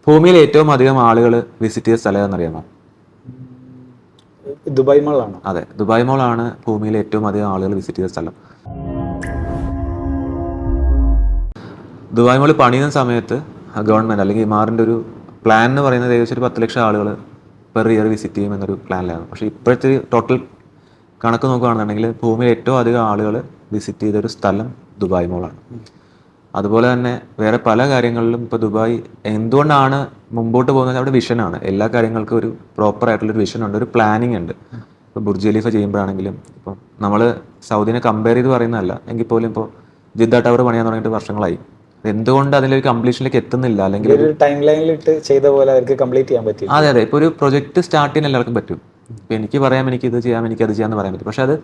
ഭൂമിയിൽ ഏറ്റവും അധികം ആളുകൾ വിസിറ്റ് ചെയ്ത സ്ഥലം എന്നറിയാമോ? ദുബായ് മോളാണ്. അതെ, ദുബായ് മോളാണ് ഭൂമിയിൽ ഏറ്റവും അധികം ആളുകൾ വിസിറ്റ് ചെയ്ത സ്ഥലം. ദുബായ് മോൾ പണിയുന്ന സമയത്ത് ഗവൺമെൻറ് അല്ലെങ്കിൽ ഇമാറിൻ്റെ ഒരു പ്ലാൻ എന്ന് പറയുന്നത് ഏകദേശം ഒരു 10 ലക്ഷം ആളുകൾ പെർ ഇയർ വിസിറ്റ് ചെയ്യും എന്നൊരു പ്ലാനിലാണ്. പക്ഷേ ഇപ്പോഴത്തെ ടോട്ടൽ കണക്ക് നോക്കുകയാണെന്നുണ്ടെങ്കിൽ ഭൂമിയിൽ ഏറ്റവും അധികം ആളുകൾ വിസിറ്റ് ചെയ്തൊരു സ്ഥലം ദുബായ് മോളാണ്. അതുപോലെ തന്നെ വേറെ പല കാര്യങ്ങളിലും ഇപ്പോൾ ദുബായ് എന്തുകൊണ്ടാണ് മുമ്പോട്ട് പോകുന്നത്? അവിടെ വിഷനാണ്. എല്ലാ കാര്യങ്ങൾക്കും ഒരു പ്രോപ്പർ ആയിട്ടുള്ളൊരു വിഷൻ ഉണ്ട്, ഒരു പ്ലാനിങ് ഉണ്ട്. ഇപ്പോൾ ബുർജ് ഖലീഫ ചെയ്യുമ്പോഴാണെങ്കിലും ഇപ്പം നമ്മൾ സൗദിനെ കമ്പയർ ചെയ്ത് പറയുന്നതല്ല എങ്കിൽ പോലും ഇപ്പോൾ ജിദ്ദ ടവർ പണിയാൻ തുടങ്ങിയിട്ട് വർഷങ്ങളായി. എന്തുകൊണ്ട് അതിലൊരു കംപ്ലീഷനിലേക്ക് എത്തുന്നില്ല? അല്ലെങ്കിൽ ഒരു ടൈം ലൈനിലിട്ട് ചെയ്ത പോലെ അവർക്ക് കംപ്ലീറ്റ് ചെയ്യാൻ പറ്റി. അതെ, ഇപ്പോൾ ഒരു പ്രൊജക്റ്റ് സ്റ്റാർട്ട് ചെയ്യാൻ എല്ലാവർക്കും പറ്റും. ഇപ്പോൾ എനിക്ക് പറയാം എനിക്ക് ഇത് ചെയ്യാം, എനിക്ക് അത് ചെയ്യാമെന്ന് പറയാൻ പറ്റും. പക്ഷെ അത്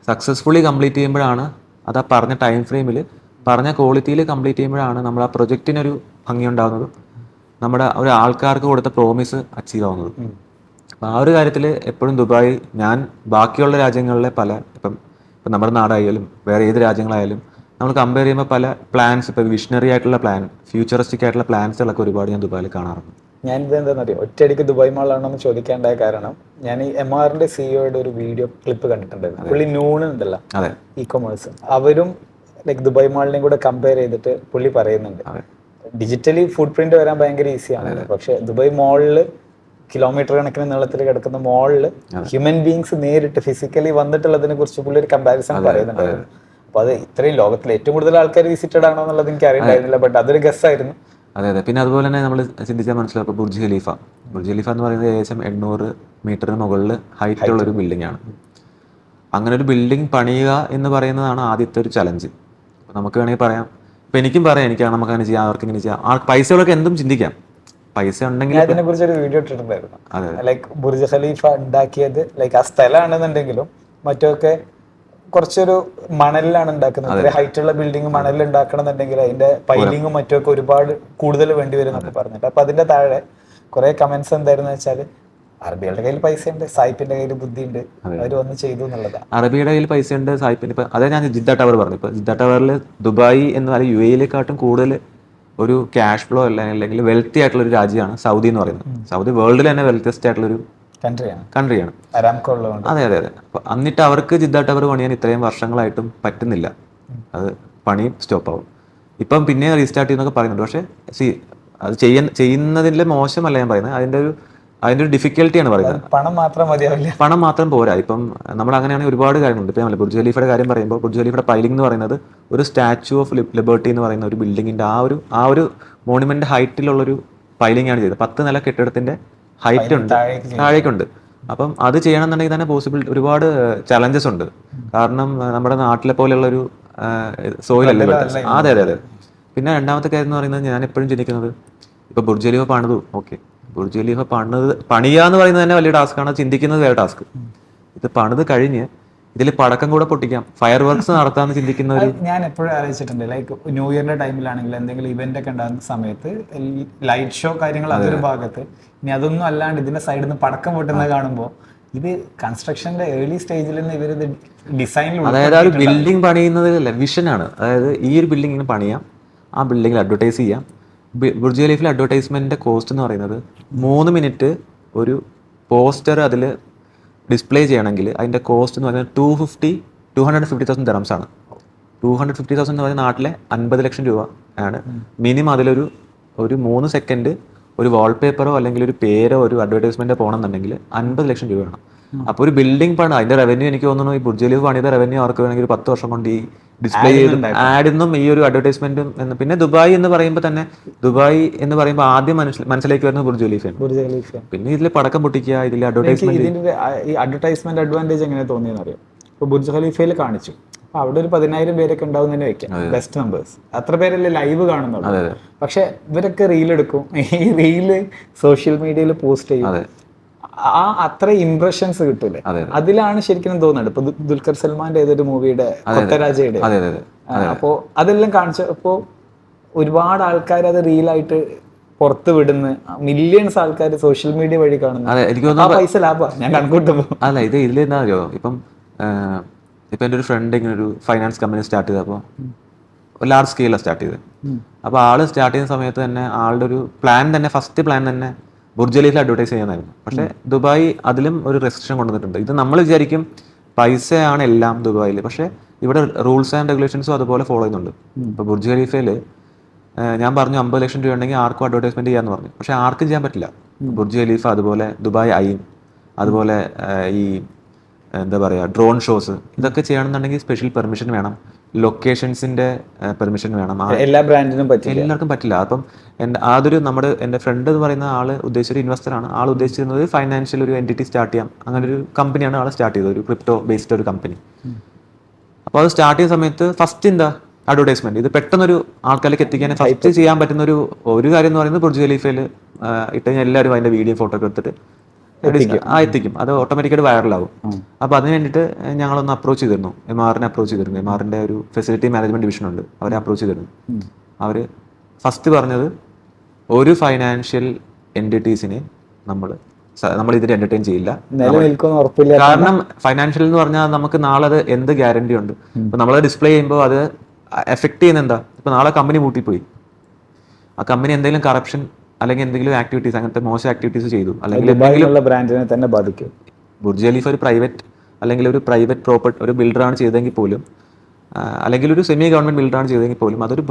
സക്സസ്ഫുള്ളി കംപ്ലീറ്റ് ചെയ്യുമ്പോഴാണ്, അത് ആ പറഞ്ഞ ടൈം ഫ്രെയിമിൽ പറഞ്ഞ ക്വാളിറ്റിയിൽ കംപ്ലീറ്റ് ചെയ്യുമ്പോഴാണ് നമ്മുടെ ആ പ്രൊജക്റ്റിനൊരു ഭംഗി ഉണ്ടാകുന്നതും നമ്മുടെ ഒരു ആൾക്കാർക്ക് കൊടുത്ത പ്രോമിസ് അച്ചീവ് ആവുന്നത്. അപ്പം ആ ഒരു കാര്യത്തിൽ എപ്പോഴും ദുബായ്, ഞാൻ ബാക്കിയുള്ള രാജ്യങ്ങളിലെ ഇപ്പം നമ്മുടെ നാടായാലും വേറെ ഏത് രാജ്യങ്ങളായാലും നമ്മൾ കമ്പയർ ചെയ്യുമ്പോൾ പല പ്ലാൻസ്, ഇപ്പോൾ വിഷണറി ആയിട്ടുള്ള പ്ലാൻ, ഫ്യൂച്ചറിസ്റ്റിക് ആയിട്ടുള്ള പ്ലാൻസുകളൊക്കെ ഒരുപാട് ഞാൻ ദുബായിൽ കാണാറുണ്ട്. ഞാനിത് എന്താണെന്നറിയോ, ഒറ്റയടിക്ക് ദുബായ് മാളാണോ എന്ന് ചോദിക്കേണ്ടായ കാരണം, ഞാൻ ഈ MRന്റെ സിഇഒയുടെ ഒരു വീഡിയോ ക്ലിപ്പ് കണ്ടിട്ടുണ്ടായിരുന്നു. പുള്ളി നൂൺ ഉണ്ടല്ലോ, അതെ, ഇ കൊമേഴ്സ്, അവരും ലൈക്ക് ദുബായ് മാളിനെയും കൂടെ കമ്പയർ ചെയ്തിട്ട് പുള്ളി പറയുന്നുണ്ട് ഡിജിറ്റലി ഫുഡ് പ്രിന്റ് വരാൻ ഭയങ്കര ഈസിയാണ്. പക്ഷെ ദുബായ് മോളില് കിലോമീറ്റർ കണക്കിന് നീളത്തിൽ കിടക്കുന്ന മോളില് ഹ്യൂമൻ ബീങ്സ് നേരിട്ട് ഫിസിക്കലി വന്നിട്ടുള്ളതിനെ കുറിച്ച് പുള്ളി ഒരു കമ്പാരിസൺ പറയുന്നുണ്ടായിരുന്നു. അപ്പൊ അത് ഇത്രയും ലോകത്തിലെ ഏറ്റവും കൂടുതൽ ആൾക്കാർ വിസിറ്റഡ് ആണോ എന്നുള്ളത് എനിക്ക് അറിയണ്ടായിരുന്നില്ല. ബട്ട് അതൊരു ഗസ് ആയിരുന്നു. അതെ. പിന്നെ അതുപോലെ തന്നെ നമ്മൾ ചിന്തിച്ചാൽ മനസ്സിലാവും, ഇപ്പോൾ ബുർജ് ഖലീഫ എന്ന് പറയുന്നത് ഏകദേശം 800 മീറ്ററിന് മുകളിൽ ഹൈറ്റ് ഉള്ളൊരു ബിൽഡിംഗ് ആണ്. അങ്ങനെ ഒരു ബിൽഡിംഗ് പണിയുക എന്ന് പറയുന്നതാണ് ആദ്യത്തെ ഒരു ചലഞ്ച്. നമുക്ക് വേണമെങ്കിൽ പറയാം, ഇപ്പം എനിക്കും പറയാം, നമുക്ക് അങ്ങനെ ചെയ്യാം, അവർക്ക് ഇങ്ങനെ ചെയ്യാം, പൈസകളൊക്കെ എന്തും ചിന്തിക്കാം. പൈസ ഉണ്ടെങ്കിൽ അതിനെ കുറിച്ച് ഒരു വീഡിയോ ഇട്ടിട്ടുണ്ടായിരുന്നു. ലൈക്ക് ബുർജ് ഖലീഫ ഉണ്ടാക്കിയത് ലൈക്ക് ആ സ്ഥലമാണെന്നുണ്ടെങ്കിലും മറ്റൊക്കെ കുറച്ചൊരു മണലിലാണ് ഉണ്ടാക്കുന്നത്. ഇത്ര ഹൈറ്റ് ഉള്ള ബിൽഡിംഗ് മണലിൽ ഉണ്ടാക്കണം എന്നുണ്ടെങ്കിൽ അതിന്റെ പൈലിങ്ങും മറ്റൊക്കെ ഒരുപാട് കൂടുതൽ വേണ്ടി വരും എന്നൊക്കെ പറഞ്ഞിട്ട്. അപ്പൊ അതിന്റെ താഴെ കുറെ കമന്റ്സ് എന്തായിരുന്നു വെച്ചാൽ, അറബികളുടെ കയ്യിൽ പൈസ ഉണ്ട്, സായിപ്പിന്റെ കയ്യിൽ ബുദ്ധിയുണ്ട്, അവർ വന്ന് ചെയ്തു എന്നുള്ളതാണ്. അറബിയുടെ കയ്യിൽ പൈസ ഉണ്ട്, സായിപ്പിന് ഇപ്പം അതേ ഞാൻ ജിദ്ദ ടവർ പറഞ്ഞു. ഇപ്പം ജിദ്ദ ടവറിൽ ദുബായ് എന്ന് പറയുന്നത് UAE-യെക്കാട്ടും കൂടുതൽ ഒരു ക്യാഷ് ഫ്ലോ അല്ലെങ്കിൽ വെൽത്തി ആയിട്ടുള്ള ഒരു രാജ്യമാണ് സൗദി എന്ന് പറയുന്നത്. സൗദി വേൾഡിൽ തന്നെ വെൽത്തിയസ്റ്റ് ആയിട്ടുള്ളൊരു കൺട്രിയാണ്. അതെ. അപ്പൊ എന്നിട്ട് അവർക്ക് ജിദ്ദ ടവർ പണിയാൻ ഇത്രയും വർഷങ്ങളായിട്ടും പറ്റുന്നില്ല. അത് പണിയും സ്റ്റോപ്പ് ആവും. ഇപ്പം പിന്നെ റീസ്റ്റാർട്ട് ചെയ്യുന്നൊക്കെ പറയുന്നുണ്ട്. പക്ഷേ അത് ചെയ്യുന്നതിൻ്റെ മോശമല്ല ഞാൻ പറയുന്നത്, അതിൻ്റെ ഒരു ഡിഫിക്കൽട്ടിയാണ് പറയുന്നത്. പണം മാത്രം പോരാ. ഇപ്പം നമ്മൾ അങ്ങനെയാണെങ്കിൽ ഒരുപാട് കാര്യങ്ങളുണ്ട്. ഇപ്പം ബുർജ് ഖലീഫയുടെ കാര്യം പറയുമ്പോൾ, ബുർജ് ഖലീഫയുടെ പൈലിംഗ് എന്ന് പറയുന്നത് ഒരു സ്റ്റാച്യു ഓഫ് ലിബർട്ടി എന്ന് പറയുന്ന ഒരു ബിൽഡിങ്ങിൻ്റെ ആ ഒരു മോണുമെന്റ് ഹൈറ്റിലുള്ളൊരു പൈലിംഗ് ആണ് ചെയ്തത്. 10 നില കെട്ടിടത്തിന്റെ ഹൈറ്റ് ഉണ്ട്, താഴേക്കുണ്ട്. അപ്പം അത് ചെയ്യണമെന്നുണ്ടെങ്കിൽ തന്നെ ഒരുപാട് ചലഞ്ചസ് ഉണ്ട്. കാരണം നമ്മുടെ നാട്ടിലെ പോലെയുള്ളൊരു സോയിലല്ലേ. അതെ. പിന്നെ രണ്ടാമത്തെ കാര്യം എന്ന് പറയുന്നത്, ഞാൻ എപ്പോഴും ചിന്തിക്കുന്നത്, ഇപ്പൊ ബുർജ് ഖലീഫ പണിതു, ഓക്കെ, ബുർജ് ഖലീഫ പണിയുക എന്ന് പറയുന്നത് തന്നെ വലിയ ടാസ്ക്കാണ്. ചിന്തിക്കുന്നത് വേറെ ടാസ്ക്. ഇത് പണിത് കഴിഞ്ഞ് ഇതിൽ പടക്കം കൂടെ പൊട്ടിക്കാം, ഫയർ വർക്ക്സ് നടത്താമെന്ന് ചിന്തിക്കുന്ന ഒരു, ഞാൻ എപ്പോഴും ആലോചിച്ചിട്ടുണ്ട്. ലൈക്ക് ന്യൂ ഇയറിന്റെ ടൈമിലാണെങ്കിൽ എന്തെങ്കിലും ഇവന്റ് ഒക്കെ ഉണ്ടാകുന്ന സമയത്ത് ലൈറ്റ് ഷോ കാര്യങ്ങൾ അതൊരു ഭാഗത്ത്, ഇനി അതൊന്നും അല്ലാണ്ട് ഇതിന്റെ സൈഡിൽ നിന്ന് പടക്കം പൊട്ടുന്നത് കാണുമ്പോൾ, ഇത് കൺസ്ട്രക്ഷന്റെ ഏർലി സ്റ്റേജിൽ നിന്ന് ഇവരിത് ഡിസൈനിൽ, അതായത് ആ ഒരു ബിൽഡിംഗ് പണിയുന്നത് വിഷനാണ്. അതായത് ഈ ഒരു ബിൽഡിങ്ങിന് പണിയാം, ആ ബിൽഡിങ്ങിൽ അഡ്വർടൈസ് ചെയ്യാം. ബുർജ് ഖലീഫിൽ അഡ്വർടൈസ്മെന്റിന്റെ കോസ്റ്റ് എന്ന് പറയുന്നത് 3 മിനിറ്റ് ഒരു പോസ്റ്റർ അതിൽ ഡിസ്പ്ലേ ചെയ്യണമെങ്കിൽ അതിൻ്റെ കോസ്റ്റ് എന്ന് പറയുന്നത് 250,000 ദിറംസ് ആണ്. 250,000 എന്ന് പറയുന്ന നാട്ടിലെ 50 ലക്ഷം രൂപ ആണ് മിനിമം. അതിലൊരു 3 സെക്കൻഡ് ഒരു വാൾപേപ്പറോ അല്ലെങ്കിൽ ഒരു പേരോ ഒരു അഡ്വർടൈസ്മെന്റോ പോകണമെന്നുണ്ടെങ്കിൽ 50 ലക്ഷം രൂപ വേണം. അപ്പോൾ ഒരു ബിൽഡിംഗ് പണി, അതിന്റെ റവന്യൂ എനിക്ക് തോന്നുന്നു ഈ ബുർജ് ഖലീഫ പണിയുടെ റവന്യൂ അവർക്ക് വേണമെങ്കിൽ 10 വർഷം കൊണ്ട് ഈ ഡിസ്പ്ലേ ചെയ്ത് ആഡിന്നും ഈ ഒരു അഡ്വർടൈസ്മെന്റും. പിന്നെ ദുബായ് എന്ന് പറയുമ്പോൾ ആദ്യം മനസ്സിലേക്ക് വരുന്നത് ബുർജ് ഖലീഫയാണ്. പിന്നെ ഇതിൽ പടക്കം പൊട്ടിക്കുക, ഇതിൽ അഡ്വർടൈസ്മെന്റ് അഡ്വാൻറ്റേജ് എങ്ങനെ തോന്നിയെന്ന് അറിയാം. ഇപ്പൊ ബുർജ് ഖലീഫയിൽ കാണിച്ചു, അവിടെ ഒരു 10,000 പേരൊക്കെ ഉണ്ടാവും തന്നെ വെക്കാം, ബെസ്റ്റ് നമ്പേഴ്സ്. അത്ര പേരല്ലേ ലൈവ് കാണുന്നുള്ളൂ. പക്ഷെ ഇവരൊക്കെ റീലെടുക്കും, ഈ റീല് സോഷ്യൽ മീഡിയയിൽ പോസ്റ്റ് ചെയ്യും. ആ അത്ര ഇംപ്രഷൻസ് കിട്ടൂലേ, അതിലാണ് ശരിക്കും തോന്നുന്നത്. ഇപ്പൊ ദുൽഖർ സൽമാന്റെ ഏതൊരു മൂവിയുടെ കൊത്തരാജയുടെ, അപ്പോ അതെല്ലാം കാണിച്ചപ്പോ ഒരുപാട് ആൾക്കാർ അത് റീലായിട്ട് പുറത്ത് വിടുന്ന, മില്യൺസ് ആൾക്കാർ സോഷ്യൽ മീഡിയ വഴി കാണുന്നു. ആ പൈസ ലാഭമാണ് ഞാൻ കണക്കൂട്ടുമ്പോ. അല്ല, ഇതിലെന്താ അറിയോ, ഇപ്പം എൻ്റെ ഒരു ഫ്രണ്ട് ഇങ്ങനെ ഒരു ഫൈനാൻസ് കമ്പനി സ്റ്റാർട്ട് ചെയ്തപ്പോൾ ലാർജ് സ്കെയിലാണ് സ്റ്റാർട്ട് ചെയ്തത്. അപ്പോൾ ആൾ സ്റ്റാർട്ട് ചെയ്യുന്ന സമയത്ത് തന്നെ ആളുടെ ഒരു പ്ലാൻ തന്നെ, ഫസ്റ്റ് പ്ലാൻ തന്നെ ബുർജ് ഖലീഫ അഡ്വർടൈസ് ചെയ്യാനായിരുന്നു. പക്ഷേ ദുബായ് അതിലും ഒരു റെസ്ട്രിക്ഷൻ കൊണ്ടുവന്നിട്ടുണ്ട്. ഇത് നമ്മൾ വിചാരിക്കും പൈസയാണ് എല്ലാം ദുബായിൽ, പക്ഷേ ഇവിടെ റൂൾസ് ആൻഡ് റെഗുലേഷൻസും അതുപോലെ ഫോളോ ചെയ്യുന്നുണ്ട്. ഇപ്പോൾ ബുർജ് ഖലീഫയിൽ ഞാൻ പറഞ്ഞു 50 ലക്ഷം രൂപ ഉണ്ടെങ്കിൽ ആർക്കും അഡ്വർടൈസ്മെന്റ് ചെയ്യാന്ന് പറഞ്ഞു. പക്ഷേ ആർക്കും ചെയ്യാൻ പറ്റില്ല. ബുർജ് ഖലീഫ, അതുപോലെ ദുബായ് ഐൻ, അതുപോലെ ഈ എന്താ പറയുക ഡ്രോൺ ഷോസ്, ഇതൊക്കെ ചെയ്യണമെന്നുണ്ടെങ്കിൽ സ്പെഷ്യൽ പെർമിഷൻ വേണം, ലൊക്കേഷൻസിന്റെ പെർമിഷൻ വേണം. എല്ലാ ബ്രാൻഡിനും പറ്റില്ല, എല്ലാവർക്കും പറ്റില്ല. അപ്പം എൻ്റെ ഫ്രണ്ട് എന്ന് പറയുന്ന ആൾ ഉദ്ദേശിച്ചൊരു ഇൻവെസ്റ്ററാണ്. ആൾ ഉദ്ദേശിച്ചിരുന്നത് ഫൈനാൻഷ്യൽ ഒരു എൻറ്റിറ്റി സ്റ്റാർട്ട് ചെയ്യാം, അങ്ങനെ ഒരു കമ്പനിയാണ് ആൾ സ്റ്റാർട്ട് ചെയ്തത്, ഒരു ക്രിപ്റ്റോ ബേസ്ഡ് ഒരു കമ്പനി. അപ്പോൾ അത് സ്റ്റാർട്ട് ചെയ്യുന്ന സമയത്ത് ഫസ്റ്റ് എന്താ അഡ്വർടൈസ്മെന്റ്, ഇത് പെട്ടെന്നൊരു ആൾക്കാരിലേക്ക് എത്തിക്കാൻ ഫസ്റ്റ് ചെയ്യാൻ പറ്റുന്ന ഒരു കാര്യം എന്ന് പറയുന്നത് ബുർജ് ഖലീഫയിൽ ഇട്ട് കഴിഞ്ഞാൽ എല്ലാവരും അതിന്റെ വീഡിയോ ഫോട്ടോ ഒക്കെ എടുത്തിട്ട് എത്തിക്കും. അത് ഓട്ടോമാറ്റിക്കായിട്ട് വൈറലാവും. അപ്പോൾ അതിന് വേണ്ടിയിട്ട് ഞങ്ങളൊന്ന് അപ്രോച്ച് ചെയ്തിരുന്നു, എംആറിനെ അപ്രോച്ച് ചെയ്തിരുന്നു. എംആറിന്റെ ഒരു ഫെസിലിറ്റി മാനേജ്മെന്റ് ഡിവിഷൻ ഉണ്ട്, അവരെ അപ്രോച്ച് ചെയ്തിരുന്നു. അവർ ഫസ്റ്റ് പറഞ്ഞത് ഒരു ഫൈനാൻഷ്യൽ എൻറ്റിറ്റീസിനെ നമ്മൾ ഇതിൽ എന്റർടൈൻ ചെയ്യില്ല. കാരണം ഫൈനാൻഷ്യൽ എന്ന് പറഞ്ഞാൽ നമുക്ക് നാളെ അത് എന്ത് ഗ്യാരണ്ടി ഉണ്ട്? ഇപ്പൊ നമ്മൾ ഡിസ്പ്ലേ ചെയ്യുമ്പോൾ അത് എഫക്ട് ചെയ്യുന്ന എന്താ? ഇപ്പൊ നാളെ കമ്പനി പൂട്ടിപ്പോയി, ആ കമ്പനി എന്തെങ്കിലും കറപ്ഷൻ അല്ലെങ്കിൽ എന്തെങ്കിലും ആക്ടിവിറ്റീസ്, അങ്ങനത്തെ മോശം ആക്ടിവിറ്റീസ് ചെയ്തു, അല്ലെങ്കിൽ എന്തെങ്കിലും ബ്രാൻഡിനെ തന്നെ ബാധിക്കും. ബുർജ് ഖലീഫ ഒരു പ്രൈവറ്റ് അല്ലെങ്കിൽ ഒരു പ്രൈവറ്റ് പ്രോപ്പർട്ടി ഒരു ബിൽഡറാണ് ചെയ്തെങ്കിൽ പോലും, അല്ലെങ്കിൽ ഒരു സെമി ഗവൺമെന്റ് ബിൽഡറാണ് ചെയ്തെങ്കിൽ പോലും, അതൊരു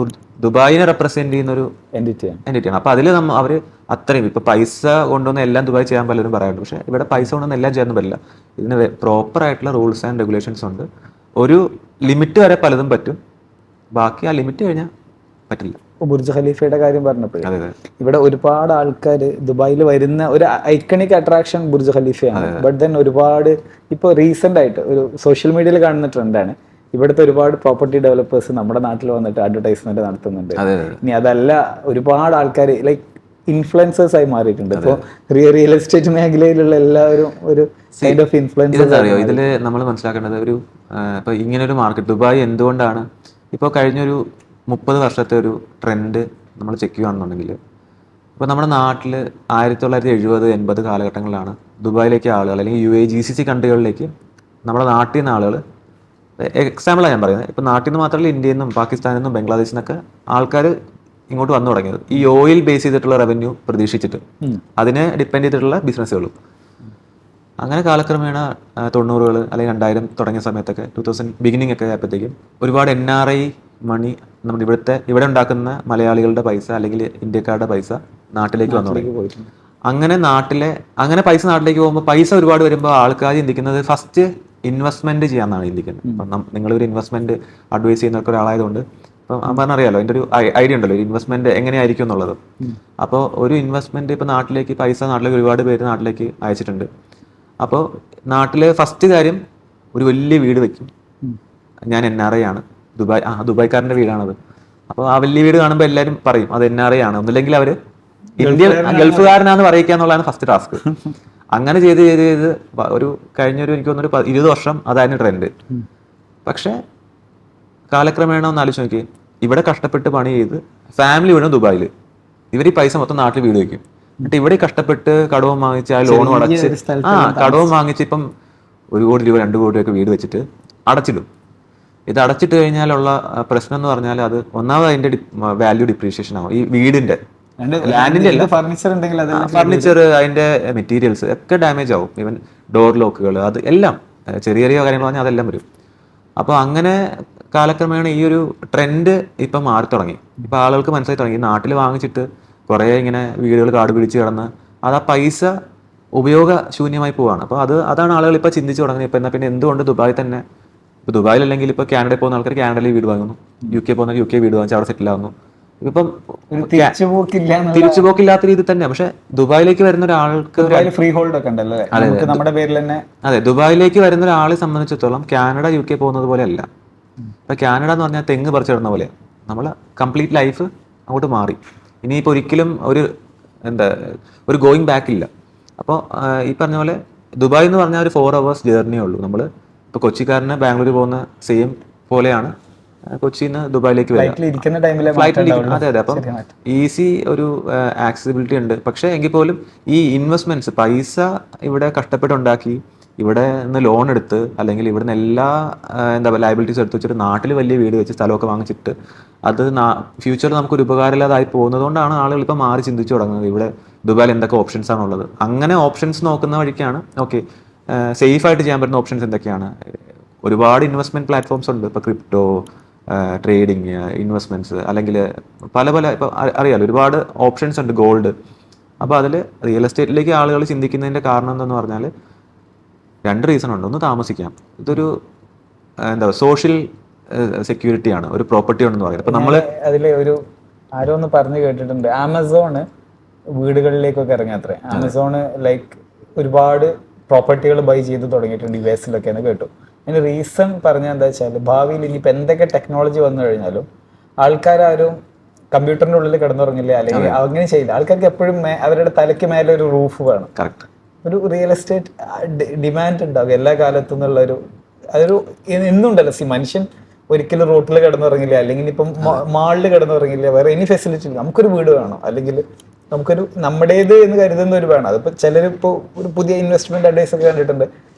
ദുബായിനെ റെപ്രസെന്റ് ചെയ്യുന്ന ഒരു എൻറ്റിറ്റിയാണ്. അപ്പോൾ അതിൽ അവർ അത്രയും ഇപ്പൊ പൈസ കൊണ്ടുവന്ന് എല്ലാം ദുബായ് ചെയ്യാൻ പലരും പറയാറുണ്ട്. പക്ഷേ ഇവിടെ പൈസ കൊണ്ടുവന്ന് എല്ലാം ചെയ്യാൻ പറ്റില്ല. ഇതിന് പ്രോപ്പർ ആയിട്ടുള്ള റൂൾസ് ആൻഡ് റെഗുലേഷൻസ് ഉണ്ട്. ഒരു ലിമിറ്റ് വരെ പലതും പറ്റും, ബാക്കി ആ ലിമിറ്റ് കഴിഞ്ഞാൽ പറ്റില്ല. ബുർജ് ഖലീഫയുടെ കാര്യം പറഞ്ഞപ്പോൾ ഇവിടെ ഒരുപാട് ആൾക്കാർ ദുബായിൽ വരുന്ന ഒരു ഐക്കണിക് അട്രാക്ഷൻ ബുർജ് ഖലീഫയാണ്. ബട്ട് ദെൻ ഒരുപാട് ഇപ്പോൾ റീസെന്റ് ആയിട്ട് ഒരു സോഷ്യൽ മീഡിയയിൽ കാണുന്ന ട്രെൻഡാണ്, ഇവിടുത്തെ ഒരുപാട് പ്രോപ്പർട്ടി ഡെവലപ്പേഴ്സ് നമ്മുടെ നാട്ടിൽ വന്നിട്ട് അഡ്വർടൈസ്മെന്റ് നടത്തുന്നുണ്ട്. ഇനി അതല്ല, ഒരുപാട് ആൾക്കാർ ലൈക്ക് ഇൻഫ്ലുവൻസേഴ്സ് ആയി മാറിയിട്ടുണ്ട്. ഇപ്പോൾ റിയൽ എസ്റ്റേറ്റ് മേഖലയിലുള്ള എല്ലാവരും ഒരു കൈൻഡ് ഓഫ് ഇൻഫ്ലുവൻസേഴ്സ്. അറിയോ, ഇതിൽ നമ്മൾ മനസ്സിലാക്കേണ്ടത് ഇപ്പൊ ഇങ്ങനെ ഒരു മാർക്കറ്റ് ദുബായ് എന്തുകൊണ്ടാണ് ഇപ്പോൾ കഴിഞ്ഞൊരു 30 വർഷത്തെ ഒരു ട്രെൻഡ് നമ്മൾ ചെക്ക് ചെയ്യുകയാണെന്നുണ്ടെങ്കിൽ, ഇപ്പോൾ നമ്മുടെ നാട്ടിൽ 1970-80 കാലഘട്ടങ്ങളിലാണ് ദുബായിലേക്ക് ആളുകൾ, അല്ലെങ്കിൽ GCC കൺട്രികളിലേക്ക് നമ്മുടെ നാട്ടിൽ നിന്ന് ആളുകൾ, എക്സാമ്പിളാണ് ഞാൻ പറയുന്നത്, ഇപ്പോൾ നാട്ടിൽ നിന്ന് മാത്രമല്ല ഇന്ത്യയിൽ നിന്നും പാകിസ്ഥാനിൽ നിന്നും ബംഗ്ലാദേശിൽ നിന്നൊക്കെ ആൾക്കാർ ഇങ്ങോട്ട് വന്നു തുടങ്ങിയത് ഈ ഓയിൽ ബേസ് ചെയ്തിട്ടുള്ള റവന്യൂ പ്രതീക്ഷിച്ചിട്ട്, അതിനെ ഡിപ്പെൻഡ് ചെയ്തിട്ടുള്ള ബിസിനസ്സുകളും. അങ്ങനെ കാലക്രമേണ 90-കൾ അല്ലെങ്കിൽ 2000 തുടങ്ങിയ സമയത്തൊക്കെ 2000 ബിഗിനിങ് ഒക്കെ ആയപ്പോഴത്തേക്കും ഒരുപാട് NRI മണി നമ്മുടെ ഇവിടെ ഉണ്ടാക്കുന്ന മലയാളികളുടെ പൈസ അല്ലെങ്കിൽ ഇന്ത്യക്കാരുടെ പൈസ നാട്ടിലേക്ക് വന്നു തുടങ്ങി. അങ്ങനെ പൈസ നാട്ടിലേക്ക് പോകുമ്പോൾ, പൈസ ഒരുപാട് വരുമ്പോൾ ആൾക്കാർ ചിന്തിക്കുന്നത് ഫസ്റ്റ് ഇൻവെസ്റ്റ്മെന്റ് ചെയ്യാമെന്നാണ് ചിന്തിക്കുന്നത്. അപ്പം നിങ്ങളൊരു ഇൻവെസ്റ്റ്മെന്റ് അഡ്വൈസ് ചെയ്യുന്ന ഒരാളായതുകൊണ്ട് ഇപ്പം പറഞ്ഞറിയാലോ, അതിൻ്റെ ഒരു ഐഡിയ ഉണ്ടല്ലോ ഇൻവെസ്റ്റ്മെന്റ് എങ്ങനെയായിരിക്കും എന്നുള്ളത്. അപ്പോൾ ഒരു ഇൻവെസ്റ്റ്മെന്റ് ഇപ്പോൾ പൈസ നാട്ടിലേക്ക് ഒരുപാട് പേര് നാട്ടിലേക്ക് അയച്ചിട്ടുണ്ട്. അപ്പോൾ നാട്ടിലെ ഫസ്റ്റ് കാര്യം ഒരു വലിയ വീട് വെക്കും. ഞാൻ NRI ആണ്, ദുബായ്ക്കാരൻ്റെ വീടാണത്. അപ്പോൾ ആ വലിയ വീട് കാണുമ്പോൾ എല്ലാവരും പറയും അത് NRI ആണ്, ഒന്നില്ലെങ്കിൽ അവർ ഗൾഫുകാരനാന്ന് പറയിക്കുക എന്നുള്ളതാണ് ഫസ്റ്റ് ടാസ്ക്. അങ്ങനെ ചെയ്ത് ഒരു കഴിഞ്ഞൊരു എനിക്ക് തോന്നുന്നു 20 വർഷം അതായിരുന്നു ട്രെൻഡ്. പക്ഷേ കാലക്രമേണ ഒന്ന് ആലോചിച്ച് നോക്കി, ഇവിടെ കഷ്ടപ്പെട്ട് പണി ചെയ്ത് ഫാമിലി വീണ് ദുബായിൽ, ഇവർ ഈ പൈസ മൊത്തം നാട്ടിൽ വീട് വയ്ക്കും. എന്നിട്ട് ഇവിടെ കഷ്ടപ്പെട്ട് കടവും വാങ്ങിച്ച് ആ ലോണും അടച്ച് കടവും വാങ്ങിച്ച് ഇപ്പം 1 കോടി രൂപ 2 കോടി രൂപയൊക്കെ വീട് വെച്ചിട്ട് അടച്ചിടും. ഇത് അടച്ചിട്ട് കഴിഞ്ഞാലുള്ള പ്രശ്നം എന്ന് പറഞ്ഞാൽ അത് ഒന്നാമത് അതിന്റെ വാല്യൂ ഡിപ്രീഷിയേഷൻ ആവും. ഈ വീടിന്റെ ലാൻഡിന്റെ അല്ല, ഫർണിച്ചർ അതിന്റെ മെറ്റീരിയൽസ് ഒക്കെ ഡാമേജ് ആവും. ഈവൻ ഡോർ ലോക്കുകൾ, അത് എല്ലാം ചെറിയ ചെറിയ കാര്യങ്ങൾ പറഞ്ഞാൽ അതെല്ലാം വരും. അപ്പോൾ അങ്ങനെ കാലക്രമേണ ഈ ഒരു ട്രെൻഡ് ഇപ്പം മാറി തുടങ്ങി. ഇപ്പം ആളുകൾക്ക് മനസ്സിലായി തുടങ്ങി, നാട്ടിൽ വാങ്ങിച്ചിട്ട് കുറേ ഇങ്ങനെ വീടുകൾ കാട് പിടിച്ച് കിടന്ന് അത് ആ പൈസ ഉപയോഗശൂന്യമായി പോവാണ്. അപ്പോൾ അതാണ് ആളുകൾ ഇപ്പോൾ ചിന്തിച്ച് തുടങ്ങുന്നത്. ഇപ്പം എന്നാൽ പിന്നെ എന്തുകൊണ്ട് ദുബായ് തന്നെ, ഇപ്പോൾ ദുബായിൽ അല്ലെങ്കിൽ ഇപ്പോൾ കാനഡയിൽ പോകുന്ന ആൾക്കാർ കാനഡയിൽ വീട് വാങ്ങുന്നു, UK പോകുന്ന UK വീട് വാങ്ങിച്ച് അവിടെ സെറ്റിൽ ആകുന്നു. ഇപ്പം തിരിച്ചുപോക്കില്ലാത്ത രീതി തന്നെ. പക്ഷെ ദുബായിലേക്ക് വരുന്ന ഒരാൾക്ക് ഫ്രീ ഹോൾഡ് ഒക്കെ ഉണ്ടല്ലോ നമ്മുടെ പേരിൽ തന്നെ. അതെ, ദുബായിലേക്ക് വരുന്ന ഒരാളെ സംബന്ധിച്ചിടത്തോളം കാനഡ UK പോകുന്നത് പോലെ അല്ല. ഇപ്പൊ കാനഡ എന്ന് പറഞ്ഞാൽ തെങ്ങ് പറിച്ചിടുന്ന പോലെ നമ്മൾ കംപ്ലീറ്റ് ലൈഫ് അങ്ങോട്ട് മാറി. ഇനിയിപ്പോൾ ഒരിക്കലും ഒരു ഗോയിങ് ബാക്ക് ഇല്ല. അപ്പോൾ ഈ പറഞ്ഞ പോലെ ദുബായ് എന്ന് പറഞ്ഞാൽ ഒരു 4 hours ജേർണിയേ ഉള്ളൂ. നമ്മൾ ഇപ്പോൾ കൊച്ചിക്കാരന് ബാംഗ്ലൂർ പോകുന്ന സെയിം പോലെയാണ് കൊച്ചിയിൽ നിന്ന് ദുബായിലേക്ക് വരിക, ഫ്ലൈറ്റിൽ. അതെ. അപ്പം ഈസി ഒരു ആക്സസിബിലിറ്റി ഉണ്ട്. പക്ഷേ എങ്കിൽ പോലും ഈ ഇൻവെസ്റ്റ്മെന്റ്സ്, പൈസ ഇവിടെ കഷ്ടപ്പെട്ടുണ്ടാക്കി ഇവിടെ നിന്ന് ലോൺ എടുത്ത് അല്ലെങ്കിൽ ഇവിടുന്ന് എല്ലാ എന്താ പറയുക ലയബിലിറ്റീസ് എടുത്ത് വെച്ചിട്ട് നാട്ടിൽ വലിയ വീട് വെച്ച് സ്ഥലമൊക്കെ വാങ്ങിച്ചിട്ട് അത് ഫ്യൂച്ചറിൽ നമുക്കൊരു ഉപകാരമില്ലാതായി പോകുന്നതുകൊണ്ടാണ് ആളുകൾ ഇപ്പോൾ മാറി ചിന്തിച്ചു തുടങ്ങുന്നത് ഇവിടെ ദുബായിൽ എന്തൊക്കെ ഓപ്ഷൻസ് ആണുള്ളത്. അങ്ങനെ ഓപ്ഷൻസ് നോക്കുന്ന വഴിക്കാണ് ഓക്കെ സേഫ് ആയിട്ട് ചെയ്യാൻ പറ്റുന്ന ഓപ്ഷൻസ് എന്തൊക്കെയാണ്. ഒരുപാട് ഇൻവെസ്റ്റ്മെന്റ് പ്ലാറ്റ്ഫോംസ് ഉണ്ട്. ഇപ്പോൾ ക്രിപ്റ്റോ, ട്രേഡിങ്, ഇൻവെസ്റ്റ്മെന്റ്സ്, അല്ലെങ്കിൽ പല പല ഇപ്പോൾ അറിയാലോ ഒരുപാട് ഓപ്ഷൻസ് ഉണ്ട്, ഗോൾഡ്. അപ്പോൾ അതിൽ റിയൽ എസ്റ്റേറ്റിലേക്ക് ആളുകൾ ചിന്തിക്കുന്നതിൻ്റെ കാരണം എന്തെന്ന് പറഞ്ഞാൽ 2 റീസൺ ഉണ്ട്. ഒന്ന് താമസിക്കാം, ഇതൊരു എന്താ സോഷ്യൽ സെക്യൂരിറ്റിയാണ്, ഒരു പ്രോപ്പർട്ടി ഉണ്ടെന്ന് പറയുന്നത്. അപ്പോൾ നമ്മൾ അതിൽ ഒരു ആരോ ഒന്ന് പറഞ്ഞു കേട്ടിട്ടുണ്ട്, ആമസോണ് വീടുകളിലേക്കൊക്കെ ഇറങ്ങാത്രേ. ആമസോണ് ലൈക്ക് ഒരുപാട് പ്രോപ്പർട്ടികൾ ബൈ ചെയ്ത് തുടങ്ങിയിട്ടുണ്ട് US-ലൊക്കെ എന്ന് കേട്ടു. അതിന് റീസൺ പറഞ്ഞാൽ എന്താ വെച്ചാൽ ഭാവിയിൽ ഇനിയിപ്പോൾ എന്തൊക്കെ ടെക്നോളജി വന്നു കഴിഞ്ഞാലും ആൾക്കാരും കമ്പ്യൂട്ടറിൻ്റെ ഉള്ളിൽ കിടന്നുറങ്ങില്ല, അല്ലെങ്കിൽ അങ്ങനെ ചെയ്യില്ല. ആൾക്കാർക്ക് എപ്പോഴും അവരുടെ തലയ്ക്ക് മേലെ ഒരു റൂഫ് വേണം. കറക്റ്റ്. ഒരു റിയൽ എസ്റ്റേറ്റ് ഡിമാൻഡ് ഉണ്ടാവും എല്ലാ കാലത്തു നിന്നുള്ള അതൊരു എന്നുണ്ടല്ലോ. മനുഷ്യൻ ഒരിക്കലും റോട്ടിൽ കിടന്നുറങ്ങില്ല, അല്ലെങ്കിൽ ഇപ്പം മാളിൽ കിടന്നുറങ്ങില്ല, വേറെ എനി ഫെസിലിറ്റി ഇല്ല. നമുക്കൊരു വീട് വേണം, അല്ലെങ്കിൽ നമുക്കൊരു നമ്മുടേത് എന്ന് കരുതുന്ന ഒരു വേണം. അതിപ്പോൾ ചിലരിപ്പോൾ ഒരു പുതിയ ഇൻവെസ്റ്റ്മെന്റ് അഡ്വൈസ് ഒക്കെ കണ്ടിട്ടുണ്ട്,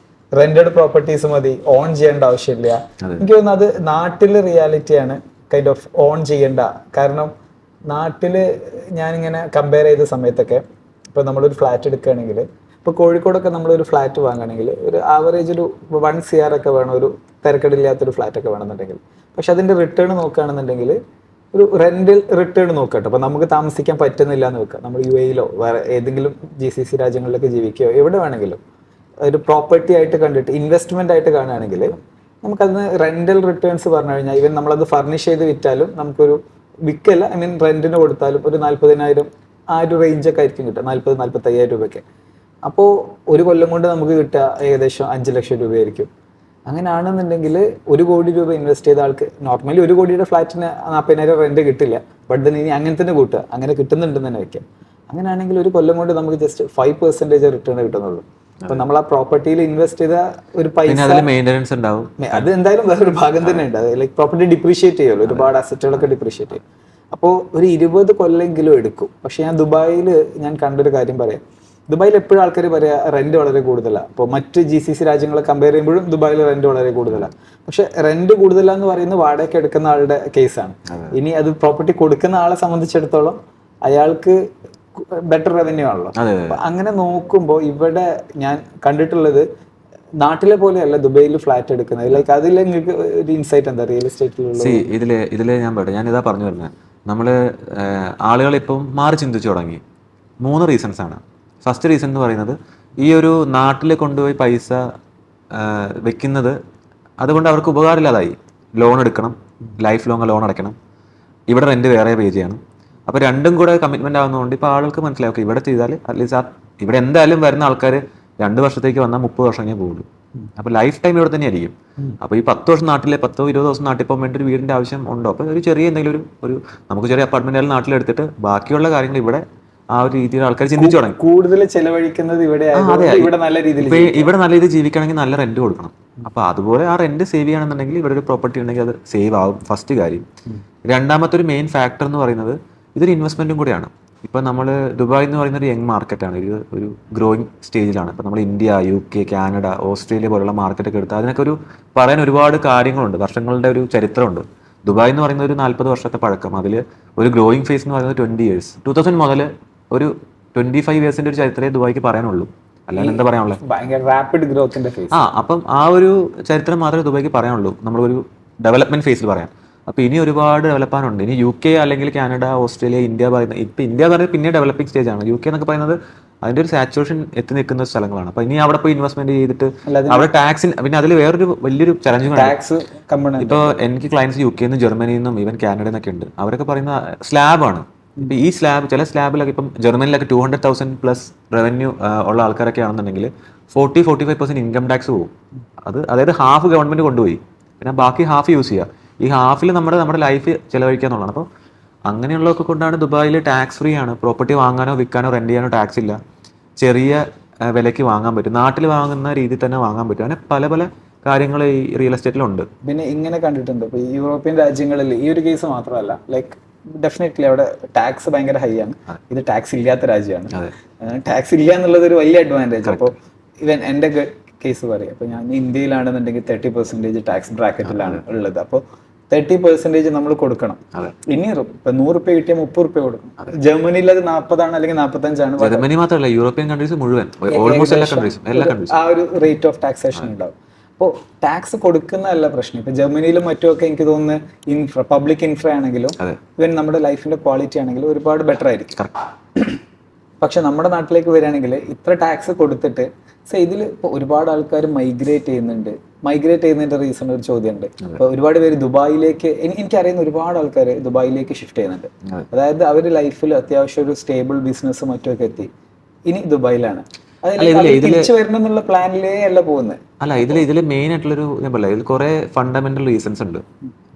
റെന്റഡ് പ്രോപ്പർട്ടീസ് മതി, ഓൺ ചെയ്യേണ്ട ആവശ്യമില്ല. എനിക്ക് തോന്നുന്നു അത് നാട്ടിലെ റിയാലിറ്റിയാണ്, കൈൻഡ് ഓഫ് ഓൺ ചെയ്യേണ്ട. കാരണം നാട്ടിൽ ഞാനിങ്ങനെ കമ്പയർ ചെയ്ത സമയത്തൊക്കെ ഇപ്പോൾ നമ്മളൊരു ഫ്ലാറ്റ് എടുക്കുകയാണെങ്കിൽ, ഇപ്പോൾ കോഴിക്കോടൊക്കെ നമ്മളൊരു ഫ്ലാറ്റ് വാങ്ങുകയാണെങ്കിൽ ഒരു ആവറേജ് ഒരു 1 CR ഒക്കെ വേണം, ഒരു തിരക്കടില്ലാത്തൊരു ഫ്ലാറ്റ് ഒക്കെ വേണമെന്നുണ്ടെങ്കിൽ. പക്ഷെ അതിൻ്റെ റിട്ടേൺ നോക്കുകയാണെന്നുണ്ടെങ്കിൽ ഒരു റെന്റൽ റിട്ടേൺ നോക്കട്ടെ. അപ്പോൾ നമുക്ക് താമസിക്കാൻ പറ്റുന്നില്ല എന്ന് വെക്കുക, നമ്മൾ UAE-ലോ വേറെ ഏതെങ്കിലും GCC രാജ്യങ്ങളിലൊക്കെ ജീവിക്കുകയോ എവിടെ വേണമെങ്കിലും ഒരു പ്രോപ്പർട്ടി ആയിട്ട് കണ്ടിട്ട് ഇൻവെസ്റ്റ്മെന്റ് ആയിട്ട് കാണുകയാണെങ്കിൽ നമുക്കതിന് റെന്റൽ റിട്ടേൺസ് പറഞ്ഞു കഴിഞ്ഞാൽ ഈവൻ നമ്മളത് ഫർണിഷ് ചെയ്ത് വിറ്റാലും നമുക്കൊരു വിൽക്കല്ല, ഐ മീൻ റെന്റിന് കൊടുത്താലും ഒരു 40,000 ആ ഒരു റേഞ്ചൊക്കെ ആയിരിക്കും കിട്ടുക, 40,000-45,000 രൂപയ്ക്ക്. അപ്പോൾ ഒരു കൊല്ലം കൊണ്ട് നമുക്ക് കിട്ടുക ഏകദേശം 5 ലക്ഷം രൂപയായിരിക്കും. അങ്ങനെയാണെന്നുണ്ടെങ്കിൽ 1 കോടി രൂപ ഇൻവെസ്റ്റ് ചെയ്ത ആൾക്ക് നോർമലി 1 കോടിയുടെ ഫ്ലാറ്റിന് 40,000 റെന്റ് കിട്ടില്ല. ബട്ട് ദെൻ ഇനി അങ്ങനെ തന്നെ കൂട്ടുക, അങ്ങനെ കിട്ടുന്നുണ്ടെന്ന് തന്നെ വയ്ക്കാം. അങ്ങനെയാണെങ്കിൽ 1 കൊല്ലം കൊണ്ട് നമുക്ക് ജസ്റ്റ് 5% റിട്ടേൺ കിട്ടുന്നുള്ളൂ. അപ്പൊ നമ്മൾ ആ പ്രോപ്പർട്ടിയിൽ ഇൻവെസ്റ്റ് ചെയ്ത ഒരു പൈസ മെയിൻ്റനൻസ് ഉണ്ടാവും, അത് എന്തായാലും വേറൊരു ഭാഗം തന്നെ ഉണ്ട്. ലൈക്ക് പ്രോപ്പർട്ടി ഡിപ്രീഷിയേറ്റ് ചെയ്യുമല്ലോ, ഒരുപാട് അസറ്റുകളൊക്കെ ഡിപ്രീഷിയേറ്റ് ചെയ്യും. അപ്പോൾ ഒരു 20 കൊല്ലെങ്കിലും എടുക്കും. പക്ഷെ ഞാൻ ദുബായിൽ ഞാൻ കണ്ടൊരു കാര്യം പറയാം. ദുബായിൽ എപ്പോഴും ആൾക്കാർ പറയാ റെന്റ് വളരെ കൂടുതലാണ്. അപ്പോൾ മറ്റ് GCC രാജ്യങ്ങളെ കമ്പയർ ചെയ്യുമ്പോഴും ദുബായിൽ റെന്റ് വളരെ കൂടുതലാണ്. പക്ഷെ റെന്റ് കൂടുതലാന്ന് പറയുന്നത് വാടകയ്ക്ക് എടുക്കുന്ന ആളുടെ കേസാണ്. ഇനി അത് പ്രോപ്പർട്ടി കൊടുക്കുന്ന ആളെ സംബന്ധിച്ചിടത്തോളം അയാൾക്ക് ബെറ്റർ റവന്യൂ ആണല്ലോ. അങ്ങനെ നോക്കുമ്പോൾ ഇവിടെ ഞാൻ കണ്ടിട്ടുള്ളത് നാട്ടിലെ പോലെയല്ല ദുബൈയിൽ ഫ്ലാറ്റ് എടുക്കുന്നത്. ലൈക്ക് അതിൽ നിങ്ങൾക്ക് ഒരു ഇൻസൈറ്റ് എന്താ റിയൽ എസ്റ്റേറ്റിലുള്ള? ഇതില് ഞാൻ ഇതാ പറഞ്ഞു വരുന്നത്, നമ്മള് ആളുകളിപ്പം മാറി ചിന്തിച്ചു തുടങ്ങി. 3 റീസൺസ് ആണ്. ഫസ്റ്റ് റീസൺ എന്ന് പറയുന്നത്, ഈ ഒരു നാട്ടിൽ കൊണ്ടുപോയി പൈസ വെക്കുന്നത് അതുകൊണ്ട് അവർക്ക് ഉപകാരമില്ലാതായി. ലോൺ എടുക്കണം, ലൈഫ് ലോങ് ലോൺ അടയ്ക്കണം, ഇവിടെ റെന്റ് വേറെ പേ ചെയ്യണം. അപ്പോൾ രണ്ടും കൂടെ കമ്മിറ്റ്മെന്റ് ആവുന്നതുകൊണ്ട് ഇപ്പോൾ ആളുകൾക്ക് മനസ്സിലാവും ഓക്കെ ഇവിടെ ചെയ്താൽ അറ്റ്ലീസ്റ്റ് ഇവിടെ എന്തായാലും വരുന്ന ആൾക്കാർ 2 വർഷത്തേക്ക് വന്നാൽ 30 വർഷം കഴിഞ്ഞേ പോകുള്ളൂ. അപ്പോൾ ലൈഫ് ടൈം ഇവിടെ തന്നെ ആയിരിക്കും. അപ്പോൾ ഈ 10 വർഷം നാട്ടിലെ 10-20 ദിവസം നാട്ടിൽ പോകാൻ വേണ്ടി ഒരു വീടിൻ്റെ ആവശ്യം ഉണ്ടോ? അപ്പോൾ ഒരു ചെറിയ എന്തെങ്കിലും ഒരു നമുക്ക് ചെറിയ അപ്പാർട്ട്മെൻറ്റുകൾ നാട്ടിലെടുത്തിട്ട് ബാക്കിയുള്ള കാര്യങ്ങൾ ഇവിടെ ആ ഒരു രീതിയിൽ ആൾക്കാർ ചിന്തിച്ചു തുടങ്ങി. കൂടുതൽ ചെലവഴിക്കുന്നത് ഇവിടെ നല്ല രീതിയിൽ ജീവിക്കണമെങ്കിൽ നല്ല റെന്റ് കൊടുക്കണം. അപ്പോൾ അതുപോലെ ആ റെന്റ് സേവ് ചെയ്യണമെന്നുണ്ടെങ്കിൽ ഇവിടെ ഒരു പ്രോപ്പർട്ടി ഉണ്ടെങ്കിൽ അത് സേവ് ആവും, ഫസ്റ്റ് കാര്യം. രണ്ടാമത്തെ ഒരു മെയിൻ ഫാക്ടർ എന്ന് പറയുന്നത് ഇതൊരു ഇൻവെസ്റ്റ്മെന്റും കൂടിയാണ്. ഇപ്പോൾ നമ്മൾ ദുബായ് എന്ന് പറയുന്ന ഒരു യങ് മാർക്കറ്റാണ്, ഒരു ഗ്രോയിങ് സ്റ്റേജിലാണ്. ഇപ്പോൾ നമ്മൾ ഇന്ത്യ, UK, കാനഡ, ഓസ്ട്രേലിയ പോലുള്ള മാർക്കറ്റൊക്കെ എടുത്താൽ അതിനൊക്കെ പറയാൻ ഒരുപാട് കാര്യങ്ങളുണ്ട്, വർഷങ്ങളുടെ ഒരു ചരിത്രമുണ്ട്. ദുബായ് എന്ന് പറയുന്നത് ഒരു 40 വർഷത്തെ പഴക്കം, അതിൽ ഒരു ഗ്രോയിങ് ഫേസ് എന്ന് പറയുന്നത് 20 years, 2000 മുതൽ ഒരു 25 yearsന്റെ ഒരു ചരിത്രമേ ദുബായ്ക്ക് പറയാനുള്ളൂ. അല്ലാതെ എന്താ പറയാനുള്ളത്? ഭയങ്കര റാപ്പിഡ് ഗ്രോത്തിന്റെ ഫേസ്. അപ്പം ആ ഒരു ചരിത്രം മാത്രമേ ദുബായ്ക്ക് പറയാനുള്ളൂ, നമ്മളൊരു ഡെവലപ്മെന്റ് ഫേസിൽ പറയാൻ. അപ്പോൾ ഇനി ഒരുപാട് ഡെവലപ്പാനുണ്ട്. ഇനി UK അല്ലെങ്കിൽ കാനഡ, ഓസ്ട്രേലിയ, ഇന്ത്യ പറയുന്നത്, ഇപ്പം ഇന്ത്യ പറയുന്നത് പിന്നെ ഡെവലപ്പിംഗ് സ്റ്റേജാണ്. UK എന്നൊക്കെ പറയുന്നത് അതിൻ്റെ ഒരു സാച്ചുറേഷൻ എത്തി നിൽക്കുന്ന സ്ഥലങ്ങളാണ്. അപ്പോൾ ഇനി അവിടെ പോയി ഇൻവെസ്റ്റ്മെന്റ് ചെയ്തിട്ട് അവിടെ ടാക്സിന്, പിന്നെ അതിൽ വേറൊരു വലിയൊരു ചലഞ്ചും ടാക്സ്. ഇപ്പോൾ എനിക്ക് ക്ലയൻസ് UK നിന്നും ജർമ്മനിയിൽ നിന്നും ഈവൻ കാനഡയിൽ നിന്നൊക്കെ ഉണ്ട്. അവരൊക്കെ പറയുന്ന സ്ലാബാണ്. ഇപ്പം ഈ ചില സ്ലാബിലൊക്കെ ഇപ്പം ജർമ്മനിലൊക്കെ 200,000+ റവന്യൂ ഉള്ള ആൾക്കാരൊക്കെ ആണെന്നുണ്ടെങ്കിൽ 40-45% ഇൻകം ടാക്സ് പോകും. അതായത് ഹാഫ് ഗവൺമെന്റ് കൊണ്ടുപോയി, പിന്നെ ബാക്കി ഹാഫ് യൂസ് ചെയ്യുക. ഈ ഹാഫിൽ നമ്മുടെ ലൈഫ് ചിലവഴിക്കുക എന്നുള്ളതാണ്. അപ്പോൾ അങ്ങനെയുള്ളതൊക്കെ കൊണ്ടാണ് ദുബായിൽ ടാക്സ് ഫ്രീ ആണ്. പ്രോപ്പർട്ടി വാങ്ങാനോ വിൽക്കാനോ റെന്റ് ചെയ്യാനോ ടാക്സ് ഇല്ല, ചെറിയ വിലയ്ക്ക് വാങ്ങാൻ പറ്റും, നാട്ടിൽ വാങ്ങുന്ന രീതിയിൽ തന്നെ വാങ്ങാൻ പറ്റും. അങ്ങനെ പല പല കാര്യങ്ങൾ ഈ റിയൽ എസ്റ്റേറ്റിലുണ്ട്. പിന്നെ ഇങ്ങനെ കണ്ടിട്ടുണ്ട്, ഇപ്പോൾ യൂറോപ്യൻ രാജ്യങ്ങളിൽ ഈ ഒരു കേസ് മാത്രമല്ല, ലൈക്ക് ഡെഫിനറ്റ്ലി അവിടെ ടാക്സ് ഭയങ്കര ഹൈ ആണ്. ഇത് ടാക്സ് ഇല്ലാത്ത രാജ്യമാണ്. ടാക്സ് ഇല്ല എന്നുള്ളത് ഒരു വലിയ അഡ്വാൻറ്റേജ്. അപ്പോൾ ഇവൻ എൻ്റെ കേസ് പറയാം. അപ്പോൾ ഞാൻ ഇന്ത്യയിലാണെന്നുണ്ടെങ്കിൽ 30% ടാക്സ് ബ്രാക്കറ്റിലാണ് ഉള്ളത്. അപ്പോൾ 30% നമ്മൾ കൊടുക്കണം. ഇനി ഇപ്പം 100 റുപ്യ കിട്ടിയാൽ 30 റുപ്യ കൊടുക്കണം. ജർമ്മനിയിൽ അത് 40 അല്ലെങ്കിൽ 45. ജർമ്മനി മാത്രമല്ല, യൂറോപ്യൻ കൺട്രീസ് മുഴുവൻ, ഓൾമോസ്റ്റ് എല്ലാ കൺട്രീസും ആ ഒരു റേറ്റ് ഓഫ് ടാക്സേഷൻ ഉണ്ടാവും. അപ്പോൾ ടാക്സ് കൊടുക്കുന്നതല്ല പ്രശ്നം. ഇപ്പം ജർമ്മനിയിലും മറ്റുമൊക്കെ എനിക്ക് തോന്നുന്നു പബ്ലിക് ഇൻഫ്ര ആണെങ്കിലും ഇവൻ നമ്മുടെ ലൈഫിന്റെ ക്വാളിറ്റി ആണെങ്കിലും ഒരുപാട് ബെറ്റർ ആയിരിക്കും. പക്ഷെ നമ്മുടെ നാട്ടിലേക്ക് വരികയാണെങ്കിൽ ഇത്ര ടാക്സ് കൊടുത്തിട്ട് ഇതിൽ ഇപ്പോൾ ഒരുപാട് ആൾക്കാർ മൈഗ്രേറ്റ് ചെയ്യുന്നുണ്ട്. മൈഗ്രേറ്റ് ചെയ്യുന്നതിന്റെ റീസൺ ഒരു ചോദ്യമുണ്ട്. ഇപ്പോൾ ഒരുപാട് പേര് ദുബായിലേക്ക്, എനിക്കറിയുന്ന ഒരുപാട് ആൾക്കാർ ദുബായിലേക്ക് ഷിഫ്റ്റ് ചെയ്യുന്നുണ്ട്. അതായത് അവർ ലൈഫിൽ അത്യാവശ്യം ഒരു സ്റ്റേബിൾ ബിസിനസ് മറ്റുമൊക്കെ എത്തി ഇനി ദുബായിലാണ്. തിരിച്ചു വരണം എന്നുള്ള പ്ലാനിലേ അല്ല പോകുന്നത്. അല്ല, ഇതിൽ മെയിൻ ആയിട്ടുള്ളൊരു ഞാൻ പറയാം, ഇതിൽ കുറേ ഫണ്ടമെന്റൽ റീസൺസ് ഉണ്ട്.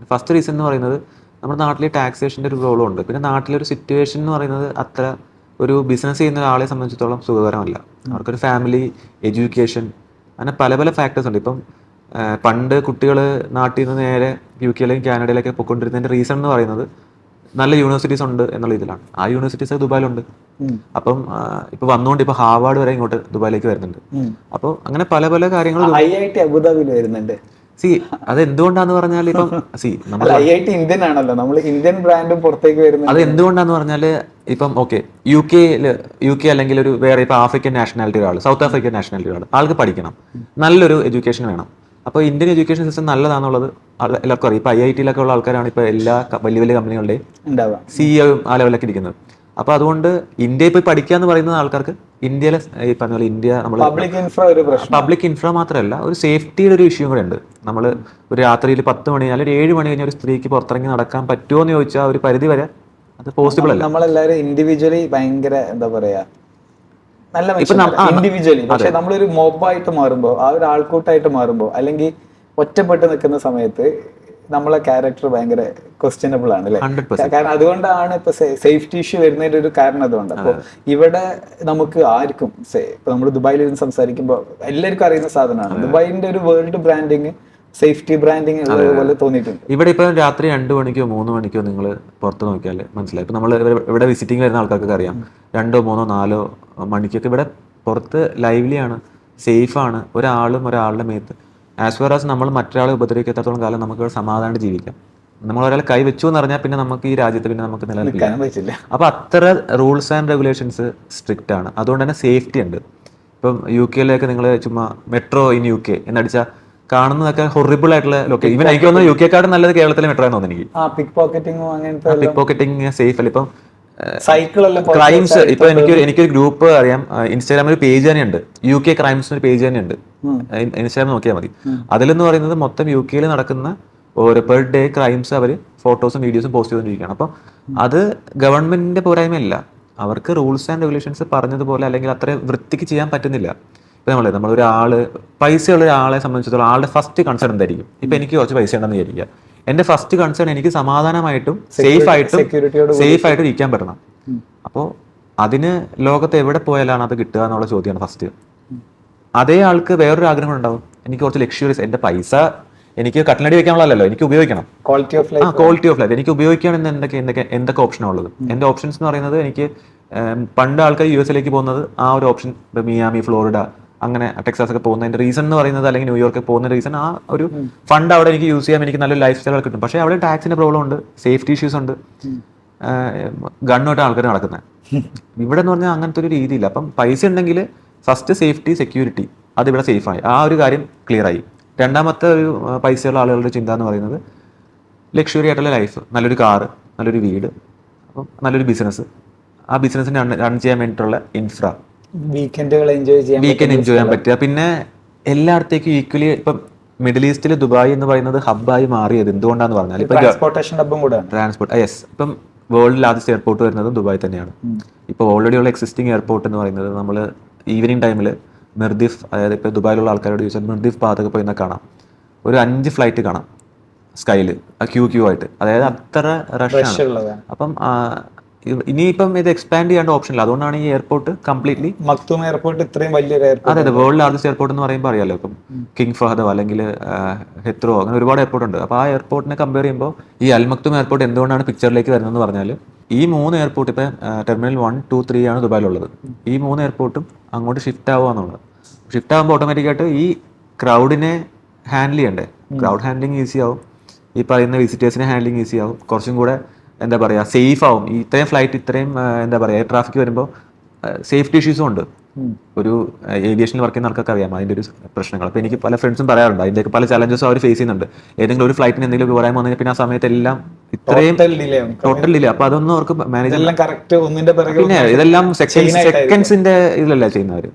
ഫസ്റ്റ് റീസൺ എന്ന് പറയുന്നത് നമ്മുടെ നാട്ടിലെ ടാക്സേഷൻ്റെ ഒരു പ്രോബ്ലം ഉണ്ട്. പിന്നെ നാട്ടിലൊരു സിറ്റുവേഷൻ എന്ന് പറയുന്നത് അത്ര ഒരു ബിസിനസ് ചെയ്യുന്ന ഒരാളെ സംബന്ധിച്ചിടത്തോളം സുഖകരമല്ല. അവർക്കൊരു ഫാമിലി, എഡ്യൂക്കേഷൻ, അങ്ങനെ പല പല ഫാക്ടേഴ്സ് ഉണ്ട്. ഇപ്പം പണ്ട് കുട്ടികൾ നാട്ടിൽ നിന്ന് നേരെ UK അല്ലെങ്കിൽ കാനഡയിലൊക്കെ പോയിക്കൊണ്ടിരുന്നതിൻ്റെ റീസൺ എന്ന് പറയുന്നത് നല്ല യൂണിവേഴ്സിറ്റീസ് ഉണ്ട് എന്നുള്ള ഇതിലാണ്. ആ യൂണിവേഴ്സിറ്റീസ് ദുബായിലുണ്ട്. അപ്പം ഇപ്പൊ വന്നുകൊണ്ട് ഇപ്പൊ ഹാർവാർഡ് വരെ ഇങ്ങോട്ട് ദുബായിലേക്ക് വരുന്നുണ്ട്. അപ്പോൾ അങ്ങനെ പല പല കാര്യങ്ങൾ IIT അബുദാബിയിൽ വരുന്നുണ്ട്. അത് എന്തുകൊണ്ടാന്ന് പറഞ്ഞാൽ ഇപ്പം IIT ഇന്ത്യൻ ആണല്ലോ, നമ്മൾ ഇന്ത്യൻ ബ്രാൻഡും പുറത്തേക്ക് വരുന്നത്. അത് എന്തുകൊണ്ടാന്ന് പറഞ്ഞാൽ ഇപ്പം ഓക്കെ UK അല്ലെങ്കിൽ ഒരു വേറെ ഇപ്പൊ ആഫ്രിക്കൻ നാഷണാലിറ്റി ഒരാൾ, സൗത്ത് ആഫ്രിക്കൻ നാഷണാലിറ്റി ഒരാൾ, ആൾക്ക് പഠിക്കണം, നല്ലൊരു എഡ്യൂക്കേഷൻ വേണം. അപ്പോൾ ഇന്ത്യൻ എഡ്യൂക്കേഷൻ സിസ്റ്റം നല്ലതാണെന്നുള്ളത് എല്ലാവർക്കും അറിയാം. ഇപ്പൊ IIT-ലൊക്കെ ഉള്ള ആൾക്കാരാണ് ഇപ്പൊ എല്ലാ വലിയ വലിയ കമ്പനികളുടെയും CEO ആ ലെവലൊക്കെ ഇരിക്കുന്നത്. അപ്പോൾ അതുകൊണ്ട് ഇന്ത്യയിൽ പോയി പഠിക്കുക എന്ന് പറയുന്ന ആൾക്കാർക്ക് ഇന്ത്യയിലെ ഈ പറഞ്ഞ പോലെ ഇന്ത്യ നമ്മൾ പബ്ലിക് ഇൻഫ്ര മാത്രമല്ല, ഒരു സേഫ്റ്റിയുടെ ഒരു ഇഷ്യൂ കൂടെ ഉണ്ട്. നമ്മൾ ഒരു രാത്രിയിൽ 10 മണി അല്ലെങ്കിൽ 7 മണി കഴിഞ്ഞ ഒരു സ്ത്രീക്ക് പുറത്തിറങ്ങി നടക്കാൻ പറ്റുമോ എന്ന് ചോദിച്ചാൽ ഒരു പരിധി വരെ അത് പോസിബിൾ അല്ല. നമ്മളെല്ലാവരും ഇൻഡിവിജ്വലി ഭയങ്കര എന്താ പറയാ നല്ല ഇൻഡിവിജ്വലി. പക്ഷെ നമ്മളൊരു മോബായിട്ട് മാറുമ്പോൾ, ആ ഒരു ആൾക്കൂട്ടായിട്ട് മാറുമ്പോൾ, അല്ലെങ്കിൽ ഒറ്റപ്പെട്ട് നിൽക്കുന്ന സമയത്ത് നമ്മളെ ക്യാരക്ടർ ഭയങ്കര ക്വസ്റ്റ്യനബിൾ ആണ് അല്ലേ? കാരണം അതുകൊണ്ടാണ് ഇപ്പൊ സേഫ്റ്റി ഇഷ്യൂ വരുന്നതിന്റെ ഒരു കാരണം അതുകൊണ്ട്. അപ്പൊ ഇവിടെ നമുക്ക് ആർക്കും ഇപ്പൊ നമ്മൾ ദുബായിൽ ഇരുന്ന് സംസാരിക്കുമ്പോൾ എല്ലാവർക്കും അറിയുന്ന സാധനമാണ് ദുബായിന്റെ ഒരു വേൾഡ് ബ്രാൻഡിങ്, സേഫ്റ്റി ബ്രാൻഡിങ് പോലെ തോന്നിയിട്ടുണ്ട്. ഇവിടെ ഇപ്പൊ രാത്രി 2 മണിക്കോ 3 മണിക്കോ നിങ്ങൾ പുറത്ത് നോക്കിയാൽ മനസ്സിലായി. ഇപ്പൊ നമ്മൾ ഇവിടെ വിസിറ്റിംഗ് വരുന്ന ആൾക്കാർക്ക് അറിയാം, 2, 3, 4 മണിക്കൊക്കെ ഇവിടെ പുറത്ത് ലൈവ്ലി ആണ്, സേഫ് ആണ്, ഒരാളുടെ മേത്ത്. ആസ് വെർ ആസ് നമ്മൾ മറ്റൊരാളെ ഉപദ്രവിക്കാത്തത്തോളം കാലം നമുക്ക് സമാധാനം ജീവിക്കാം. നമ്മൾ ഒരാളെ കൈ വെച്ചു എന്ന് പറഞ്ഞാൽ പിന്നെ നമുക്ക് ഈ രാജ്യത്ത് പിന്നെ നമുക്ക് നിലനിൽക്കില്ല. അപ്പൊ അത്ര റൂൾസ് ആൻഡ് റെഗുലേഷൻസ് സ്ട്രിക്റ്റ് ആണ്. അതുകൊണ്ട് തന്നെ സേഫ്റ്റി ഉണ്ട്. ഇപ്പം UK-യിലേക്ക് നിങ്ങൾ ചുമ്മാ മെട്രോ ഇൻ UK എന്നടിച്ചാൽ കാണുന്നതൊക്കെ ഹൊറിബിൾ ആയിട്ടുള്ള ലൊക്കേഷൻ. ഇവൻ എനിക്ക് തോന്നുന്നു UK-ക്കാട് നല്ലത് കേരളത്തിലെ മെട്രോ ആണെന്ന് തോന്നുന്നു എനിക്ക്. പിക് പോക്കറ്റിംഗ് സേഫ് അല്ല. ഇപ്പം ക്രൈംസ് ഇപ്പൊ എനിക്കൊരു ഗ്രൂപ്പ് അറിയാം, ഇൻസ്റ്റാഗ്രാമിൽ ഒരു പേജ് തന്നെയുണ്ട്, UK ക്രൈംസ് ഒരു പേജ് തന്നെയുണ്ട്. ഇൻസ്റ്റാഗ്രാം നോക്കിയാൽ മതി. അതിലെന്ന് പറയുന്നത് മൊത്തം UK-യിൽ നടക്കുന്ന ഓരോ പെർ ഡേ ക്രൈംസ് അവർ ഫോട്ടോസും വീഡിയോസും പോസ്റ്റ് ചെയ്തുകൊണ്ടിരിക്കുകയാണ്. അപ്പം അത് ഗവൺമെന്റിന്റെ പോരായ്മയല്ല, അവർക്ക് റൂൾസ് ആൻഡ് റെഗുലേഷൻസ് പറഞ്ഞതുപോലെ അല്ലെങ്കിൽ അത്ര വൃത്തിക്ക് ചെയ്യാൻ പറ്റുന്നില്ല. ഇപ്പൊ നമ്മളൊരാള് പൈസയുള്ള ഒരാളെ സംബന്ധിച്ചിടത്തോളം ആളുടെ ഫസ്റ്റ് കൺസേൺ എന്തായിരിക്കും? ഇപ്പൊ എനിക്ക് കുറച്ച് പൈസ ഉണ്ടെന്ന് വിചാരിക്കുക, എന്റെ ഫസ്റ്റ് കൺസേൺ എനിക്ക് സമാധാനമായിട്ടും സേഫ് ആയിട്ടും ഇരിക്കാൻ പറ്റണം. അപ്പോൾ അതിന് ലോകത്ത് എവിടെ പോയാലാണ് അത് കിട്ടുക എന്നുള്ള ചോദ്യമാണ് ഫസ്റ്റ്. അതേ ആൾക്ക് വേറൊരു ആഗ്രഹം ഉണ്ടാവും, എനിക്ക് കുറച്ച് ലക്ഷറീസ്, എന്റെ പൈസ എനിക്ക് കട്ടിലടി വെക്കാനുള്ളതല്ലോ, എനിക്ക് ഉപയോഗിക്കണം, ക്വാളിറ്റി ഓഫ് ലൈഫ് എനിക്ക് ഉപയോഗിക്കുകയാണെന്ന് എന്തൊക്കെ ഓപ്ഷനാണ് ഉള്ളത്. എന്റെ ഓപ്ഷൻസ് എന്ന് പറയുന്നത്, എനിക്ക് പണ്ട് ആൾക്കാർ US-ലേക്ക് പോകുന്നത് ആ ഒരു ഓപ്ഷൻ, മിയാമി, ഫ്ലോറിഡ, അങ്ങനെ ടെക്സാസ് ഒക്കെ പോകുന്നതിന്റെ റീസൺ എന്ന് പറയുന്നത്, അല്ലെങ്കിൽ ന്യൂയോർക്ക് പോകുന്ന റീസൺ ആ ഒരു ഫണ്ട് അവിടെ എനിക്ക് യൂസ് ചെയ്യാൻ, എനിക്ക് നല്ലൊരു ലൈഫ് സ്റ്റൈൽ കിട്ടും. പക്ഷേ അവിടെ ടാക്സിന്റെ പ്രോബ്ലം ഉണ്ട്, സേഫ്റ്റി ഇഷ്യൂസ് ഉണ്ട്, ഗണ്ണുമായിട്ട് ആൾക്കാർ നടക്കുന്നത്. ഇവിടെ എന്ന് പറഞ്ഞാൽ അങ്ങനത്തെ ഒരു രീതിയില്ല. അപ്പം പൈസ ഉണ്ടെങ്കിൽ ഫസ്റ്റ് സേഫ്റ്റി, സെക്യൂരിറ്റി, അതിവിടെ സേഫായി, ആ ഒരു കാര്യം ക്ലിയർ ആയി. രണ്ടാമത്തെ ഒരു പൈസയുള്ള ആളുകളുടെ ചിന്ത എന്ന് പറയുന്നത് ലക്ഷറി ആയിട്ടുള്ള ലൈഫ്, നല്ലൊരു കാറ്, നല്ലൊരു വീട്, അപ്പം നല്ലൊരു ബിസിനസ്, ആ ബിസിനസ്സിനെ റൺ ചെയ്യാൻ വേണ്ടിയിട്ടുള്ള ഇൻഫ്ര, വീക്കെൻഡ് എൻജോയ് ചെയ്യാൻ പറ്റുക. പിന്നെ എല്ലായിടത്തേക്കും ഈക്വലി ഇപ്പം മിഡിൽ ഈസ്റ്റിൽ ദുബായ് എന്ന് പറയുന്നത് ഹബ്ബായി മാറിയത് എന്തുകൊണ്ടാന്ന് പറഞ്ഞാൽ ഇപ്പൊ ട്രാൻസ്പോർട്ട് ഇപ്പം വേൾഡ് ലാർജസ്റ്റ് എയർപോർട്ട് വരുന്നത് ദുബായ് തന്നെയാണ്. ഇപ്പോൾ ഓൾറെഡി ഉള്ള എക്സിസ്റ്റിംഗ് എയർപോർട്ട് എന്ന് പറയുന്നത് നമ്മൾ ഈവനിങ് ടൈമിൽ മിർദിഫ്, അതായത് ഇപ്പോൾ ദുബായിലുള്ള ആൾക്കാരോട് ചോദിച്ചാൽ മിർദിഫ് ഭാഗത്തൊക്കെ പോയി കാണാം, ഒരു 5 ഫ്ലൈറ്റ് കാണാം സ്കൈയിൽ, ക്യൂ ആയിട്ട്, അതായത് അത്ര റഷാണ്. അപ്പം ഇനിയിപ്പം ഇത് എക്സ്പാൻഡ് ചെയ്യേണ്ട ഓപ്ഷൻ ഇല്ല. അതുകൊണ്ടാണ് ഈ എയർപോർട്ട് കംപ്ലീറ്റ്ലി, മക്തൂം എയർപോർട്ട് ഇത്രയും വലിയൊരു എയർപോർട്ട്, അതെ വേൾഡ് ലാർജസ്റ്റ് എയർപോർട്ട് എന്ന് പറയുമ്പോൾ അറിയാലോ, ഇപ്പം കിങ് ഫഹദോ അല്ലെങ്കിൽ ഹെത്രോ, അങ്ങനെ ഒരുപാട് എയർപോർട്ട് ഉണ്ട്. അപ്പോൾ ആ എയർപോർട്ടിനെ കമ്പയർ ചെയ്യുമ്പോൾ ഈ അൽ മക്തൂം എയർപോർട്ട് എന്തുകൊണ്ടാണ് പിക്ചറിലേക്ക് വരുന്നതെന്ന് പറഞ്ഞാൽ, ഈ 3 എയർപോർട്ട് ഇപ്പം ടെർമിനൽ 1, 2, 3 ആണ് ദുബായിലുള്ളത്. ഈ 3 എയർപോർട്ടും അങ്ങോട്ട് ഷിഫ്റ്റ് ആവുക എന്നുള്ളത്. ഷിഫ്റ്റ് ആകുമ്പോൾ ഓട്ടോമാറ്റിക്കായിട്ട് ഈ ക്രൗഡിനെ ഹാൻഡിൽ ചെയ്യണ്ടേ, ക്രൗഡ് ഹാൻഡ്ലിങ് ഈസി ആവും, ഈ പറയുന്ന വിസിറ്റേഴ്സിനെ ഹാൻഡ്ലിങ് ഈസി ആവും, കുറച്ചും കൂടെ എന്താ പറയുക സേഫ് ആവും. ഈ ഇത്രയും ഫ്ലൈറ്റ് ഇത്രയും എന്താ പറയുക എയർ ട്രാഫിക് വരുമ്പോൾ സേഫ്റ്റി ഇഷ്യൂസും ഉണ്ട്. ഒരു ഏവിയേഷനിൽ വർക്ക് ചെയ്യുന്ന ആൾക്കൊക്കെ അറിയാം അതിൻ്റെ ഒരു പ്രശ്നങ്ങൾ. അപ്പോൾ എനിക്ക് പല ഫ്രണ്ട്സും പറയാറുണ്ട് അതിൻ്റെയൊക്കെ പല ചലഞ്ചസും അവർ ഫേസ് ചെയ്യുന്നുണ്ട്. ഏതെങ്കിലും ഒരു ഫ്ലൈറ്റിന് എന്തെങ്കിലും പോരായ്മ വന്നു കഴിഞ്ഞാൽ പിന്നെ ആ സമയത്ത് എല്ലാം ഇത്രയും ടോട്ടൽ ഡിലേ. അപ്പോൾ അതൊന്നും അവർക്ക് മാനേജ് പിന്നെ ഇതെല്ലാം സെക്കൻഡ്സിന്റെ ഇതിലല്ല ചെയ്യുന്നവർ,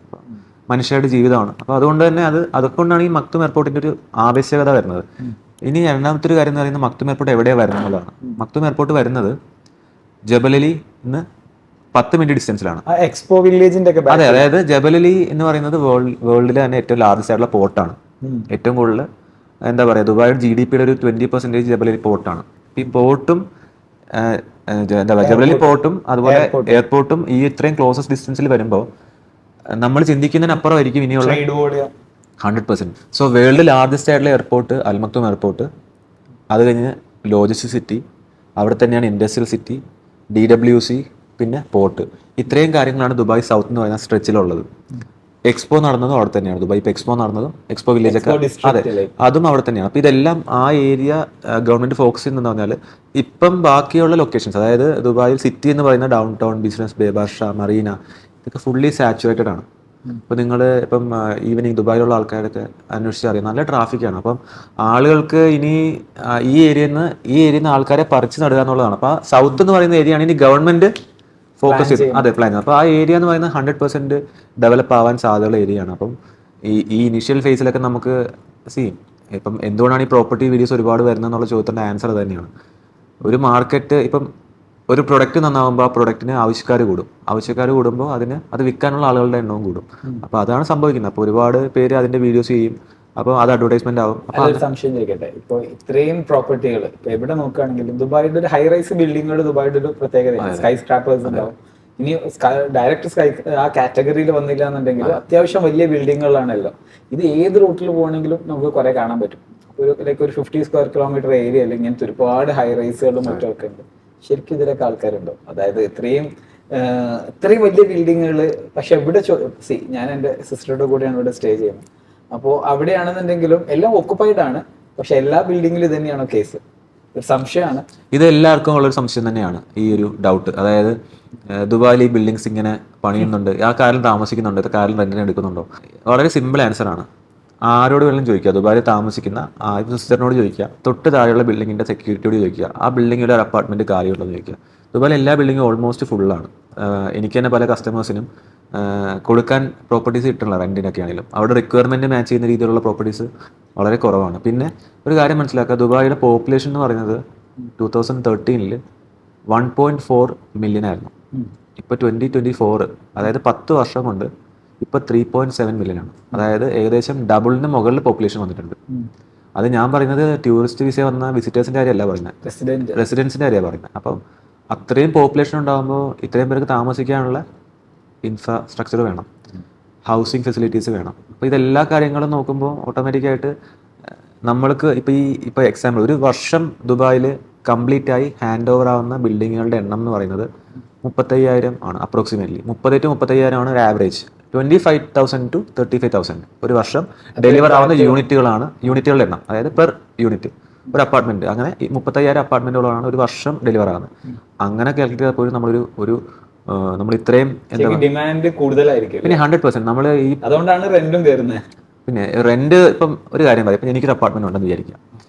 മനുഷ്യരുടെ ജീവിതമാണ്. അപ്പോൾ അതുകൊണ്ട് തന്നെ അതുകൊണ്ടാണ് ഈ മക്തും എയർപോർട്ടിന്റെ ഒരു ആവശ്യകത വരുന്നത്. ഇനി രണ്ടാമത്തെ ഒരു കാര്യം എന്ന് പറയുന്നത് മക്തും എയർപോർട്ട് എവിടെയാണ് വരുന്നത് എന്നുള്ളതാണ്. മക്തും എയർപോർട്ട് വരുന്നത് ജബലലി നിന്ന് 10 മിനിറ്റ് ഡിസ്റ്റൻസിലാണ്. എക്സ്പോ വില്ലേജിന്റെ അതെ, അതായത് ജബലലി എന്ന് പറയുന്നത് വേൾഡിലെ തന്നെ ഏറ്റവും ലാർജസ്റ്റ് ആയിട്ടുള്ള പോർട്ടാണ്. ഏറ്റവും കൂടുതൽ എന്താ പറയുക ദുബായിയുടെ GDP-യുടെ ഒരു 20% ജബലലി പോർട്ടാണ്. ഈ പോർട്ടും എന്താ പറയുക ജബലലി പോർട്ടും അതുപോലെ എയർപോർട്ടും ഈ ഇത്രയും ക്ലോസസ്റ്റ് ഡിസ്റ്റൻസിൽ വരുമ്പോൾ നമ്മൾ ചിന്തിക്കുന്നതിനപ്പുറമായിരിക്കും ഇനിയുള്ള 100%. സോ വേൾഡ് ലാർജസ്റ്റ് ആയിട്ടുള്ള എയർപോർട്ട് അൽമക്തും എയർപോർട്ട്, അത് കഴിഞ്ഞ് ലോജിസ്റ്റിക് സിറ്റി, അവിടെ തന്നെയാണ് ഇൻഡസ്ട്രിയൽ സിറ്റി, DWC, പിന്നെ പോർട്ട്. ഇത്രയും കാര്യങ്ങളാണ് ദുബായ് സൗത്ത് എന്ന് പറയുന്ന സ്ട്രെച്ചിലുള്ളത്. എക്സ്പോ നടന്നതും അവിടെ തന്നെയാണ്. ദുബായ് ഇപ്പോൾ എക്സ്പോ നടന്നതും എക്സ്പോ വില്ലേജ് ഒക്കെ അതെ അതും അവിടെ തന്നെയാണ്. അപ്പോൾ ഇതെല്ലാം ആ ഏരിയ ഗവൺമെന്റ് ഫോക്കസ് ചെയ്യുന്നതെന്ന് പറഞ്ഞാൽ ഇപ്പം ബാക്കിയുള്ള ലൊക്കേഷൻസ്, അതായത് ദുബായിൽ സിറ്റി എന്ന് പറയുന്ന down town, business bay, Barsha, Marina, ഇതൊക്കെ ഫുള്ളി സാച്ചുറേറ്റഡ് ആണ്. ഇപ്പോൾ നിങ്ങൾ ഇപ്പം ഈവനിങ് ദുബായിലുള്ള ആൾക്കാരൊക്കെ അന്വേഷിച്ചറിയാം നല്ല ട്രാഫിക്കാണ്. അപ്പം ആളുകൾക്ക് ഇനി ഈ ഏരിയയിൽ നിന്ന് ആൾക്കാരെ പറിച്ചു നടുക എന്നുള്ളതാണ്. അപ്പോൾ സൗത്ത് എന്ന് പറയുന്ന ഏരിയയാണ് ഇനി ഗവൺമെന്റ് ഫോക്കസ് ചെയ്തു അതെ പ്ലാൻ. അപ്പോൾ ആ ഏരിയ എന്ന് പറയുന്നത് 100% ഡെവലപ്പ് ആവാൻ സാധ്യതയുള്ള ഏരിയയാണ്. അപ്പം ഈ ഇനീഷ്യൽ ഫേസിലൊക്കെ നമുക്ക് ഇപ്പം എന്തുകൊണ്ടാണ് ഈ പ്രോപ്പർട്ടി വീഡിയോസ് ഒരുപാട് വരുന്നതെന്നുള്ള ചോദ്യത്തിൻ്റെ ആൻസർ തന്നെയാണ്. ഒരു മാർക്കറ്റ് ഇപ്പം ഒരു പ്രൊഡക്റ്റ് നന്നാവുമ്പോൾ ആ പ്രൊഡക്റ്റിന് ആവശ്യക്കാർ കൂടുമ്പോൾ അത് വിൽക്കാനുള്ള ആളുകളുടെ എണ്ണവും കൂടും. അപ്പോൾ അതാണ് സംഭവിക്കുന്നത്. അപ്പോൾ ഒരുപാട് പേര് അതിൻ്റെ വീഡിയോസ് ചെയ്യും, അപ്പോൾ അത് അഡ്വർടൈസ്മെന്റ് ആവും. അതൊരു സംശയം ചോദിക്കട്ടെ, ഇപ്പോൾ ഇത്രയും പ്രോപ്പർട്ടികൾ ഇപ്പോൾ എവിടെ നോക്കുകയാണെങ്കിലും ദുബായിയുടെ ഒരു ഹൈ റൈസ് ബിൽഡിങ്ങുകൾ ദുബായിയുടെ ഒരു പ്രത്യേകതയാണ്. സ്കൈ സ്ക്രാപ്പേഴ്സ് ഉണ്ടാവും. ഇനി ഡയറക്റ്റ് സ്കൈ ആ കാറ്റഗറിയിൽ വന്നില്ല എന്നുണ്ടെങ്കിൽ അത്യാവശ്യം വലിയ ബിൽഡിങ്ങുകളാണല്ലോ. ഇത് ഏത് റൂട്ടിൽ പോകണമെങ്കിലും നമുക്ക് കുറെ കാണാൻ പറ്റും. ഒരു 50 സ്ക്വയർ കിലോമീറ്റർ ഏരിയ അല്ലെങ്കിൽ ഇങ്ങനത്തെ ഒരുപാട് ഹൈ റൈസുകളും മറ്റൊക്കെ ഉണ്ട്. ശരിക്കും ഇതിലൊക്കെ ആൾക്കാരുണ്ടോ? അതായത് ഇത്രയും വലിയ ബിൽഡിങ്ങുകൾ, പക്ഷെ ഇവിടെ ഞാൻ എൻ്റെ സിസ്റ്ററുടെ കൂടെയാണ് ഇവിടെ സ്റ്റേ ചെയ്യുന്നത്. അപ്പോൾ അവിടെയാണെന്നുണ്ടെങ്കിലും എല്ലാം ഓക്കുപ്പൈഡ് ആണ്, പക്ഷെ എല്ലാ ബിൽഡിങ്ങിലും ഇത് തന്നെയാണോ കേസ്? ഒരു സംശയമാണ്. ഇത് എല്ലാവർക്കും ഉള്ളൊരു സംശയം തന്നെയാണ് ഈ ഒരു ഡൗട്ട്. അതായത് ദുബായിൽ ഈ ബിൽഡിങ്സ് ഇങ്ങനെ പണിയുന്നുണ്ട്, ആ കാര്യം താമസിക്കുന്നുണ്ട്, ഇത് കാര്യം റെന്റിന് എടുക്കുന്നുണ്ടോ? വളരെ സിമ്പിൾ ആൻസർ ആണ്. ആരോട് വേണമെങ്കിലും ചോദിക്കുക, ദുബായിൽ താമസിക്കുന്ന സിസ്റ്ററിനോട് ചോദിക്കുക, തൊട്ട് താഴെയുള്ള ബിൽഡിങ്ങിന്റെ സെക്യൂരിറ്റിയോട് ചോദിക്കുക, ആ ബിൽഡിങ്ങിൽ ഒരു അപ്പാർട്ട്മെന്റ് കാര്യമുണ്ടോ ചോദിക്കുക. ദുബായിൽ എല്ലാ ബിൽഡിങ്ങും ഓൾമോസ്റ്റ് ഫുള്ളാണ്. എനിക്ക് തന്നെ പല കസ്റ്റമേഴ്സിനും കൊടുക്കാൻ പ്രോപ്പർട്ടീസ് കിട്ടുന്നില്ല, റെന്റിനൊക്കെ ആണെങ്കിലും അവിടെ റിക്വയർമെന്റ് മാച്ച് ചെയ്യുന്ന രീതിയിലുള്ള പ്രോപ്പർട്ടീസ് വളരെ കുറവാണ്. പിന്നെ ഒരു കാര്യം മനസ്സിലാക്കുക, ദുബായിയുടെ പോപ്പുലേഷൻ എന്ന് പറയുന്നത് 2013 1.4 മില്യൺ ആയിരുന്നു. ഇപ്പോൾ 2024 അതായത് 10 വർഷം കൊണ്ട് ഇപ്പോൾ 3.7 മില്യൺ ആണ്. അതായത് ഏകദേശം ഡബിളിന് മുകളിൽ പോപ്പുലേഷൻ വന്നിട്ടുണ്ട്. അത് ഞാൻ പറയുന്നത് ടൂറിസ്റ്റ് വിസ വന്ന വിസിറ്റേഴ്സിന്റെ കാര്യമല്ല പറയുന്നത്, റെസിഡൻസിന്റെ കാര്യമാണ് പറയുന്നത്. അപ്പം അത്രയും പോപ്പുലേഷൻ ഉണ്ടാകുമ്പോൾ ഇത്രയും പേർക്ക് താമസിക്കാനുള്ള ഇൻഫ്രാസ്ട്രക്ചർ വേണം, ഹൗസിംഗ് ഫെസിലിറ്റീസ് വേണം. അപ്പോൾ ഇതെല്ലാ കാര്യങ്ങളും നോക്കുമ്പോൾ ഓട്ടോമാറ്റിക്കായിട്ട് നമ്മൾക്ക് ഇപ്പോൾ എക്സാമ്പിൾ ഒരു വർഷം ദുബായിൽ കംപ്ലീറ്റ് ആയി ഹാൻഡ് ഓവർ ആവുന്ന ബിൽഡിങ്ങുകളുടെ എണ്ണം എന്ന് പറയുന്നത് 35,000 ആണ്. അപ്രോക്സിമേറ്റ്ലി 30 to 35,000 ആണ് ഒരു ആവറേജ്. 25,000 to 35,000 ഒരു വർഷം ഡെലിവർ ആവുന്ന യൂണിറ്റുകളുടെ എണ്ണം, അതായത് പെർ യൂണിറ്റ് ഒരു അപ്പാർട്ട്മെന്റ്. അങ്ങനെ 35,000 അപ്പാർട്ട്മെന്റുകളാണ് ഒരു വർഷം ഡെലിവർ ആകുന്നത്. അങ്ങനെ കാൽക്കുലേറ്റ് ചെയ്തപ്പോൾ നമ്മൾ ഇത്രയും ഡിമാൻഡ് കൂടുതലായിരിക്കും. പിന്നെ 100% നമ്മൾ അതുകൊണ്ടാണ് റെന്റും കയറുന്നത്. പിന്നെ റെന്റ് ഇപ്പം ഒരു കാര്യം പറയാം, ഇപ്പം എനിക്കൊരു അപ്പാർട്ട്മെന്റ് ഉണ്ടെന്ന് വിചാരിക്കാം.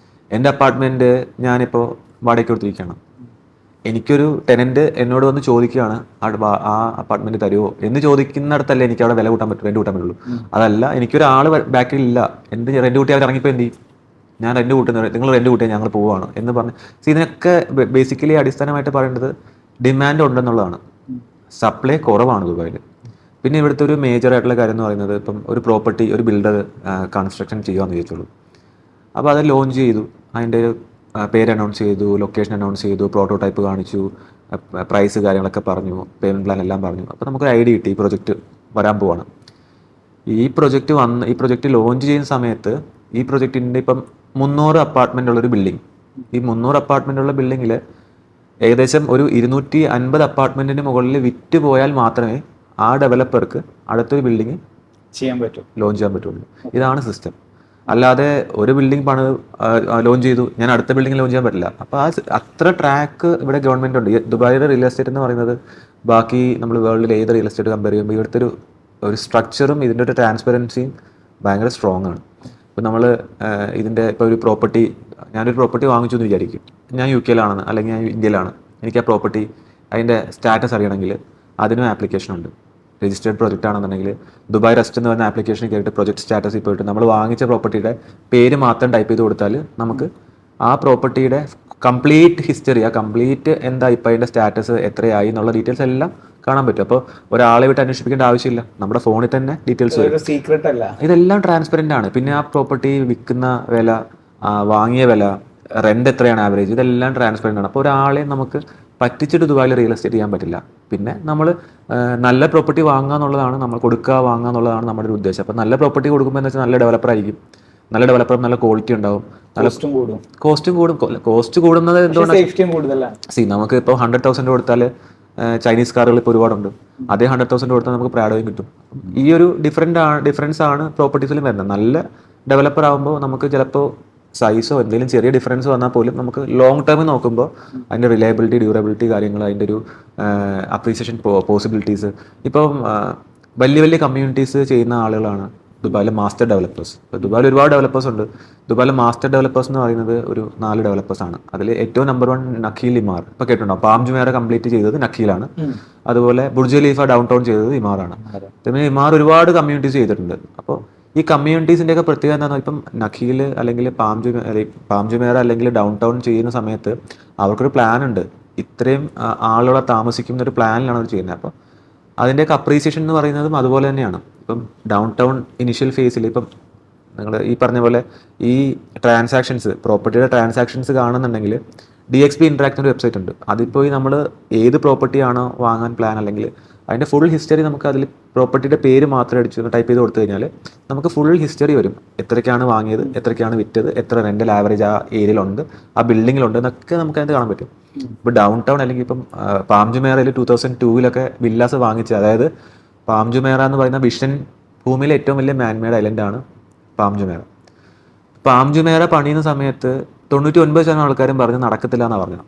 എൻ്റെ അപ്പാർട്ട്മെന്റ് ഞാനിപ്പോൾ വാടകയ്ക്ക് കൊടുത്തിരിക്കുകയാണ്. എനിക്കൊരു ടെനന്റ് എന്നോട് വന്ന് ചോദിക്കുകയാണ് ആ അപ്പാർട്ട്മെന്റ് തരുമോ എന്ന് ചോദിക്കുന്നിടത്തല്ലേ എനിക്ക് അവിടെ വില കൂട്ടാൻ പറ്റും, റെന്റ് കൂട്ടാൻ പറ്റുള്ളൂ. അതല്ല എനിക്കൊരാൾ ബാക്കിൽ ഇല്ല, എൻ്റെ റെന്റ് കൂട്ടി അവർ ഇറങ്ങിപ്പോൾ എന്ത് ചെയ്യും, ഞാൻ റെന്റ് കൂട്ടുന്നത്, നിങ്ങൾ റെന്റ് കൂട്ടിയാൽ ഞങ്ങൾ പോവുകയാണ് എന്ന് പറഞ്ഞ്. ഇതിനൊക്കെ ബേസിക്കലി അടിസ്ഥാനമായിട്ട് പറയേണ്ടത് ഡിമാൻഡ് ഉണ്ടെന്നുള്ളതാണ്. സപ്ലൈ കുറവാണ് ദുബായിൽ. പിന്നെ ഇവിടുത്തെ ഒരു മേജർ ആയിട്ടുള്ള കാര്യം എന്ന് പറയുന്നത്, ഇപ്പം ഒരു പ്രോപ്പർട്ടി ഒരു ബിൽഡർ കൺസ്ട്രക്ഷൻ ചെയ്യുകയെന്ന് ചോദിച്ചോളൂ. അപ്പോൾ അത് ലോഞ്ച് ചെയ്തു, അതിൻ്റെ പേര് അനൗൺസ് ചെയ്തു, ലൊക്കേഷൻ അനൗൺസ് ചെയ്തു, പ്രോട്ടോടൈപ്പ് കാണിച്ചു, പ്രൈസ് കാര്യങ്ങളൊക്കെ പറഞ്ഞു, പേയ്മെൻറ്റ് പ്ലാൻ എല്ലാം പറഞ്ഞു. അപ്പോൾ നമുക്കൊരു ഐഡിയ കിട്ടി ഈ പ്രൊജക്റ്റ് വരാൻ പോവാണ്. ഈ പ്രൊജക്റ്റ് ലോഞ്ച് ചെയ്യുന്ന സമയത്ത് ഈ പ്രൊജക്റ്റിൻ്റെ ഇപ്പം 300 അപ്പാർട്ട്മെൻ്റ് ഉള്ളൊരു ബിൽഡിംഗ്, ഈ 300 അപ്പാർട്ട്മെൻ്റ് ഉള്ള ബിൽഡിങ്ങിൽ ഏകദേശം ഒരു 250 അപ്പാർട്ട്മെൻറ്റിന് മുകളിൽ വിറ്റ് പോയാൽ മാത്രമേ ആ ഡെവലപ്പർക്ക് അടുത്തൊരു ബിൽഡിങ് ചെയ്യാൻ പറ്റും, ലോഞ്ച് ചെയ്യാൻ പറ്റുള്ളൂ. ഇതാണ് സിസ്റ്റം. അല്ലാതെ ഒരു ബിൽഡിംഗ് ലോഞ്ച് ചെയ്തു, ഞാൻ അടുത്ത ബിൽഡിംഗ് ലോഞ്ച് ചെയ്യാൻ പറ്റില്ല. അപ്പോൾ അത്ര ട്രാക്ക് ഇവിടെ ഗവൺമെൻറ് ഉണ്ട്. ദുബായിയുടെ റിയൽ എസ്റ്റേറ്റ് എന്ന് പറയുന്നത് ബാക്കി നമ്മൾ വേൾഡിൽ ഏത് റിയൽ എസ്റ്റേറ്റ് കമ്പയർ ചെയ്യുമ്പോൾ ഇവിടുത്തെ ഒരു സ്ട്രക്ചറും ഇതിൻ്റെ ഒരു ട്രാൻസ്പെറൻസിയും ഭയങ്കര സ്ട്രോങ് ആണ്. ഇപ്പോൾ നമ്മൾ ഇതിൻ്റെ ഇപ്പോൾ ഒരു പ്രോപ്പർട്ടി, ഞാനൊരു പ്രോപ്പർട്ടി വാങ്ങിച്ചു എന്ന് വിചാരിക്കും. ഞാൻ UK യിലാണെന്ന് അല്ലെങ്കിൽ ഞാൻ ഇന്ത്യയിലാണ്. എനിക്ക് ആ പ്രോപ്പർട്ടി അതിൻ്റെ സ്റ്റാറ്റസ് അറിയണമെങ്കിൽ അതിനും ആപ്ലിക്കേഷൻ ഉണ്ട്. രജിസ്റ്റേർഡ് പ്രൊജക്റ്റ് ആണെന്നുണ്ടെങ്കിൽ ദുബായ് റെസ്റ്റ് എന്ന് പറഞ്ഞ ആപ്ലിക്കേഷൻ കയറിയിട്ട് പ്രൊജക്ട് സ്റ്റാറ്റസിൽ പോയിട്ട് നമ്മൾ വാങ്ങിച്ച പ്രോപ്പർട്ടിയുടെ പേര് മാത്രം ടൈപ്പ് ചെയ്ത് കൊടുത്താൽ നമുക്ക് ആ പ്രോപ്പർട്ടിയുടെ കംപ്ലീറ്റ് ഹിസ്റ്ററി, ആ കംപ്ലീറ്റ് എന്താ ഇപ്പോൾ അതിൻ്റെ സ്റ്റാറ്റസ് എത്രയായി എന്നുള്ള ഡീറ്റെയിൽസ് എല്ലാം കാണാൻ പറ്റും. അപ്പോൾ ഒരാളെ വിട്ട് അന്വേഷിപ്പിക്കേണ്ട ആവശ്യമില്ല, നമ്മുടെ ഫോണിൽ തന്നെ ഡീറ്റെയിൽസ് വരും. സീക്രട്ട് അല്ല, ഇതെല്ലാം ട്രാൻസ്പെറൻ്റ് ആണ്. പിന്നെ ആ പ്രോപ്പർട്ടി വിൽക്കുന്ന വില, വാങ്ങിയ വില, റെൻ്റ് എത്രയാണ് ആവറേജ്, ഇതെല്ലാം ട്രാൻസ്പെറൻ്റ് ആണ്. അപ്പോൾ ഒരാളെ നമുക്ക് പറ്റിച്ചിട്ട് ദുബായിൽ റിയൽ എസ്റ്റേറ്റ് ചെയ്യാൻ പറ്റില്ല. പിന്നെ നമ്മൾ നല്ല പ്രോപ്പർട്ടി വാങ്ങുക എന്നുള്ളതാണ്, നമ്മൾ വാങ്ങുക എന്നുള്ളതാണ് നമ്മുടെ ഒരു ഉദ്ദേശം. അപ്പോൾ നല്ല പ്രോപ്പർട്ടി കൊടുക്കുമ്പോൾ എന്ന് വെച്ചാൽ നല്ല ഡെവലപ്പർ ആയിരിക്കും. നല്ല ഡെവലപ്പർ, നല്ല ക്വാളിറ്റി ഉണ്ടാവും, നല്ല കോസ്റ്റും കൂടും. കോസ്റ്റ് കൂടുന്നത് എന്തുകൊണ്ടാണ്? നമുക്ക് ഇപ്പോൾ 100,000 കൊടുത്താൽ ചൈനീസ് കാറുകൾ ഇപ്പോൾ ഒരുപാടുണ്ട്. അതേ 100,000 കൊടുത്താൽ നമുക്ക് പ്രാഡോയും കിട്ടും. ഈ ഒരു ഡിഫറൻസ് ആണ് പ്രോപ്പർട്ടീസിലും വരുന്നത്. നല്ല ഡെവലപ്പർ ആകുമ്പോൾ നമുക്ക് ചിലപ്പോൾ സൈസോ എന്തെങ്കിലും ചെറിയ ഡിഫറൻസ് വന്നാൽ പോലും നമുക്ക് ലോങ് ടേമിൽ നോക്കുമ്പോൾ അതിൻ്റെ റിലയബിലിറ്റി, ഡ്യൂറബിലിറ്റി കാര്യങ്ങൾ, അതിൻ്റെ ഒരു അപ്രീസിയേഷൻ പോസിബിലിറ്റീസ്. ഇപ്പം വലിയ വലിയ കമ്മ്യൂണിറ്റീസ് ചെയ്യുന്ന ആളുകളാണ് ദുബായിലെ മാസ്റ്റർ ഡെവലപ്പേഴ്സ്. ഇപ്പോൾ ദുബായിൽ ഒരുപാട് ഡെവലപ്പേഴ്സ് ഉണ്ട്. ദുബായിലെ മാസ്റ്റർ ഡെവലപ്പേഴ്സ് എന്ന് പറയുന്നത് ഒരു 4 ഡെവലപ്പേഴ്സാണ്. അതിൽ ഏറ്റവും നമ്പർ 1 നഖീൽ ഇമാർ. ഇപ്പോൾ കേട്ടിട്ടുണ്ടോ? പാം ജുമേറ കംപ്ലീറ്റ് ചെയ്തത് നഖീലാണ്. അതുപോലെ ബുർജ് ഖലീഫ ഡൗൺ ടൗൺ ചെയ്തത് ഇമാറാണ്. പിന്നെ ഇമാർ ഒരുപാട് കമ്മ്യൂണിറ്റീസ് ചെയ്തിട്ടുണ്ട്. അപ്പോൾ ഈ കമ്മ്യൂണിറ്റീസിൻ്റെയൊക്കെ പ്രത്യേകത എന്താണെന്ന് ഇപ്പം നഖീൽ അല്ലെങ്കിൽ പാം ജുമേറ അല്ലെങ്കിൽ ഡൗൺ ടൗൺ ചെയ്യുന്ന സമയത്ത് അവർക്കൊരു പ്ലാൻ ഉണ്ട്. ഇത്രയും ആളുകളെ താമസിക്കുന്ന ഒരു പ്ലാനിലാണ് അവർ ചെയ്യുന്നത്. അപ്പോൾ അതിൻ്റെയൊക്കെ അപ്രീസിയേഷൻ എന്ന് പറയുന്നതും അതുപോലെ തന്നെയാണ്. ഇപ്പം ഡൗൺ ടൗൺ ഇനിഷ്യൽ ഫേസിൽ ഇപ്പം നിങ്ങൾ ഈ പറഞ്ഞ പോലെ ഈ പ്രോപ്പർട്ടിയുടെ ട്രാൻസാക്ഷൻസ് കാണുന്നുണ്ടെങ്കിൽ DXB ഇൻട്രാക്ട് ഒരു വെബ്സൈറ്റ് ഉണ്ട്. അതിൽ പോയി നമ്മൾ ഏത് പ്രോപ്പർട്ടിയാണോ വാങ്ങാൻ പ്ലാൻ, അല്ലെങ്കിൽ അതിൻ്റെ ഫുൾ ഹിസ്റ്ററി നമുക്ക് അതിൽ പ്രോപ്പർട്ടിയുടെ പേര് മാത്രം അടിച്ച് ടൈപ്പ് ചെയ്ത് കൊടുത്തു കഴിഞ്ഞാൽ നമുക്ക് ഫുൾ ഹിസ്റ്ററി വരും. എത്രയ്ക്കാണ് വാങ്ങിയത്, എത്രയ്ക്കാണ് വിറ്റത്, എത്ര റെൻ്റൽ ആവറേജ് ആ ഏരിയയിലുണ്ട്, ആ ബിൽഡിങ്ങിലുണ്ട് എന്നൊക്കെ നമുക്ക് അതിന് കാണാൻ പറ്റും. ഇപ്പോൾ ഡൗൺ ടൗൺ അല്ലെങ്കിൽ ഇപ്പം പാം ജുമേറയിൽ 2002 വില്ലാസ് വാങ്ങിച്ചത്, അതായത് പാം ജുമേറ എന്ന് പറയുന്ന വിഷൻ ഭൂമിയിലെ ഏറ്റവും വലിയ മാൻമെയ്ഡ് ഐലൻഡാണ് പാം ജുമേറ. പാം ജുമേറ പണിയുന്ന സമയത്ത് 99% ആൾക്കാരും പറഞ്ഞ് നടക്കത്തില്ല എന്നാണ് പറഞ്ഞത്.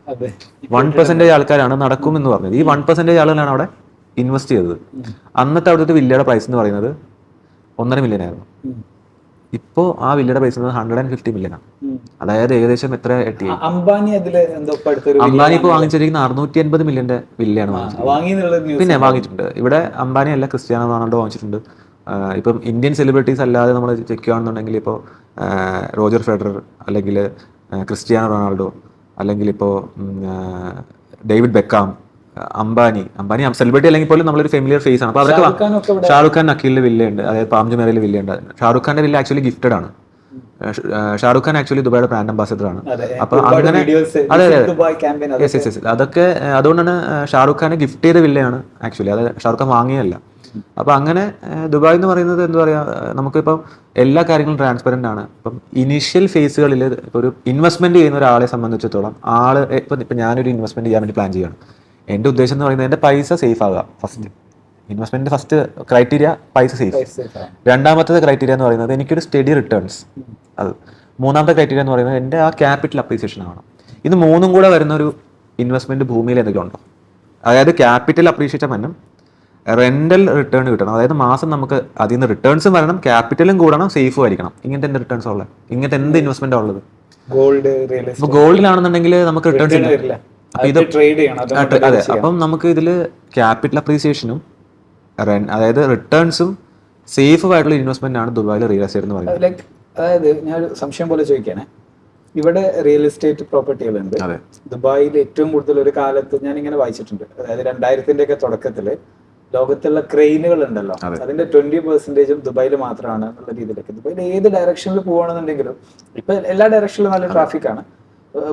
1% ആൾക്കാരാണ് നടക്കുമെന്ന് പറഞ്ഞത്. ഈ 1% ആളുകളാണ് അവിടെ ഇൻവെസ്റ്റ് ചെയ്തത്. അന്നത്തെ അവിടുത്തെ വില്ലയുടെ പ്രൈസ് എന്ന് പറയുന്നത് 1.5 മില്യൺ ആയിരുന്നു. ഇപ്പോൾ ആ വില്ലയുടെ പ്രൈസ് 150 മില്യനാണ്. അതായത് ഏകദേശം എത്ര എട്ടി. അംബാനി ഇപ്പോൾ വാങ്ങിച്ചിരിക്കുന്ന 680 മില്യന്റെ വില്ലയാണ് വാങ്ങിച്ചിരിക്കുന്നത്. പിന്നെ വാങ്ങിയിട്ടുണ്ട്. ഇവിടെ അംബാനി അല്ല, ക്രിസ്ത്യാനോ റൊണാൾഡോ വാങ്ങിച്ചിട്ടുണ്ട്. ഇപ്പം ഇന്ത്യൻ സെലിബ്രിറ്റീസ് അല്ലാതെ നമ്മൾ ചെക്ക് ചെയ്യുകയാണെന്നുണ്ടെങ്കിൽ ഇപ്പോൾ റോജർ ഫെഡറർ, അല്ലെങ്കിൽ ക്രിസ്ത്യാനോ റൊണാൾഡോ, അല്ലെങ്കിൽ ഇപ്പോൾ ഡേവിഡ് ബെക്കാം, അംബാനി സെലിബ്രിറ്റി അല്ലെങ്കിൽ പോലും നമ്മളൊരു ഫെമിലിയർ ഫേസ് ആണ്. അപ്പോൾ അവർക്ക് ഷാറുഖ് ഖാൻ നഖീലിൽ വില്ലയുണ്ട്, അതായത് പാം ജുമേറയിൽ വില്ലയുണ്ട്. ഷാറുഖ് ഖാന്റെ വില്ല ആക്ച്വലി ഗിഫ്റ്റഡ് ആണ്. ഷാറുഖ് ഖാൻ ആക്ച്വലി ദുബായിയുടെ ബ്രാൻഡ് അംബാസിഡർ ആണ്. അപ്പോൾ അങ്ങനെ അതൊക്കെ അതുകൊണ്ടാണ് ഷാറുഖ് ഖാനെ ഗിഫ്റ്റ് ചെയ്ത വില്ലയാണ് ആക്ച്വലി, അത് ഷാറുഖ് ഖാൻ വാങ്ങിയല്ല. അപ്പോൾ അങ്ങനെ ദുബായ് എന്ന് പറയുന്നത് എന്താ പറയുക, നമുക്കിപ്പം എല്ലാ കാര്യങ്ങളും ട്രാൻസ്പെറൻ്റ് ആണ്. ഇപ്പം ഇനീഷ്യൽ ഫേസുകളിൽ ഒരു ഇൻവെസ്റ്റ്മെന്റ് ചെയ്യുന്ന ഒരാളെ സംബന്ധിച്ചിടത്തോളം ഇപ്പം ഞാനൊരു ഇൻവെസ്റ്റ്മെന്റ് ചെയ്യാൻ വേണ്ടി പ്ലാൻ ചെയ്യുകയാണ്. എൻ്റെ ഉദ്ദേശം എന്ന് പറയുന്നത് എൻ്റെ പൈസ സേഫ് ആകുക. ഇൻവെസ്റ്റ്മെന്റ് ഫസ്റ്റ് ക്രൈറ്റീരിയ പൈസ സേഫ്. രണ്ടാമത്തെ ക്രൈറ്റീരിയ എന്ന് പറയുന്നത് എനിക്കൊരു സ്റ്റഡി റിട്ടേൺസ്. അത് മൂന്നാമത്തെ ക്രൈറ്റീരിയ എന്ന് പറയുന്നത് എൻ്റെ ആ ക്യാപിറ്റൽ അപ്രീസിയേഷൻ ആവണം. ഇത് മൂന്നും കൂടെ വരുന്ന ഒരു ഇൻവെസ്റ്റ്മെന്റ് ഭൂമിയിൽ എന്തെങ്കിലും ഉണ്ടോ? അതായത് ക്യാപിറ്റൽ അപ്രീഷിയേഷൻ വരണം, റെന്റൽ റിട്ടേൺ കിട്ടണം, അതായത് മാസം നമുക്ക് അതിൽ നിന്ന് റിട്ടേൺസും വരണം, ക്യാപിറ്റലും കൂടണം, സേഫും ആയിരിക്കണം. ഇങ്ങനത്തെ എന്ത് റിട്ടേൺസ് ഉള്ളത്? ഇങ്ങനത്തെ എന്ത് ഇൻവെസ്റ്റ്മെന്റ് ഉള്ളത്? ഇപ്പോൾ ഗോൾഡിലാണെന്നുണ്ടെങ്കിൽ നമുക്ക് റിട്ടേൺസ് ഇല്ല. അതെ, അപ്പം നമുക്ക് ഇതിൽ ക്യാപിറ്റൽ അപ്രീസിയേഷനും അതായത് റിട്ടേൺസും സേഫ് ആയിട്ടുള്ള ഇൻവെസ്റ്റ്മെന്റ് ആണ് ദുബായിൽ റിയൽ എസ്റ്റേറ്റ് എന്ന് പറയുന്നത്. അതായത് ഞാൻ ഒരു സംശയം പോലെ ചോദിക്കാനേ, ഇവിടെ റിയൽ എസ്റ്റേറ്റ് പ്രോപ്പർട്ടികളുണ്ട്. ദുബായിൽ ഏറ്റവും കൂടുതൽ ഒരു കാലത്ത് ഞാൻ ഇങ്ങനെ വായിച്ചിട്ടുണ്ട്, അതായത് 2000-ന്റെ തുടക്കത്തില് ലോകത്തുള്ള ക്രെയിനുകൾ ഉണ്ടല്ലോ, അതിന്റെ 20% ദുബായിൽ മാത്രമാണ് എന്നുള്ള രീതിയിലേക്ക്. ദുബായിൽ ഏത് ഡയറക്ഷനിൽ പോവുകയാണെന്നുണ്ടെങ്കിലും ഇപ്പൊ എല്ലാ ഡയറക്ഷനിലും നല്ല ട്രാഫിക് ആണ്.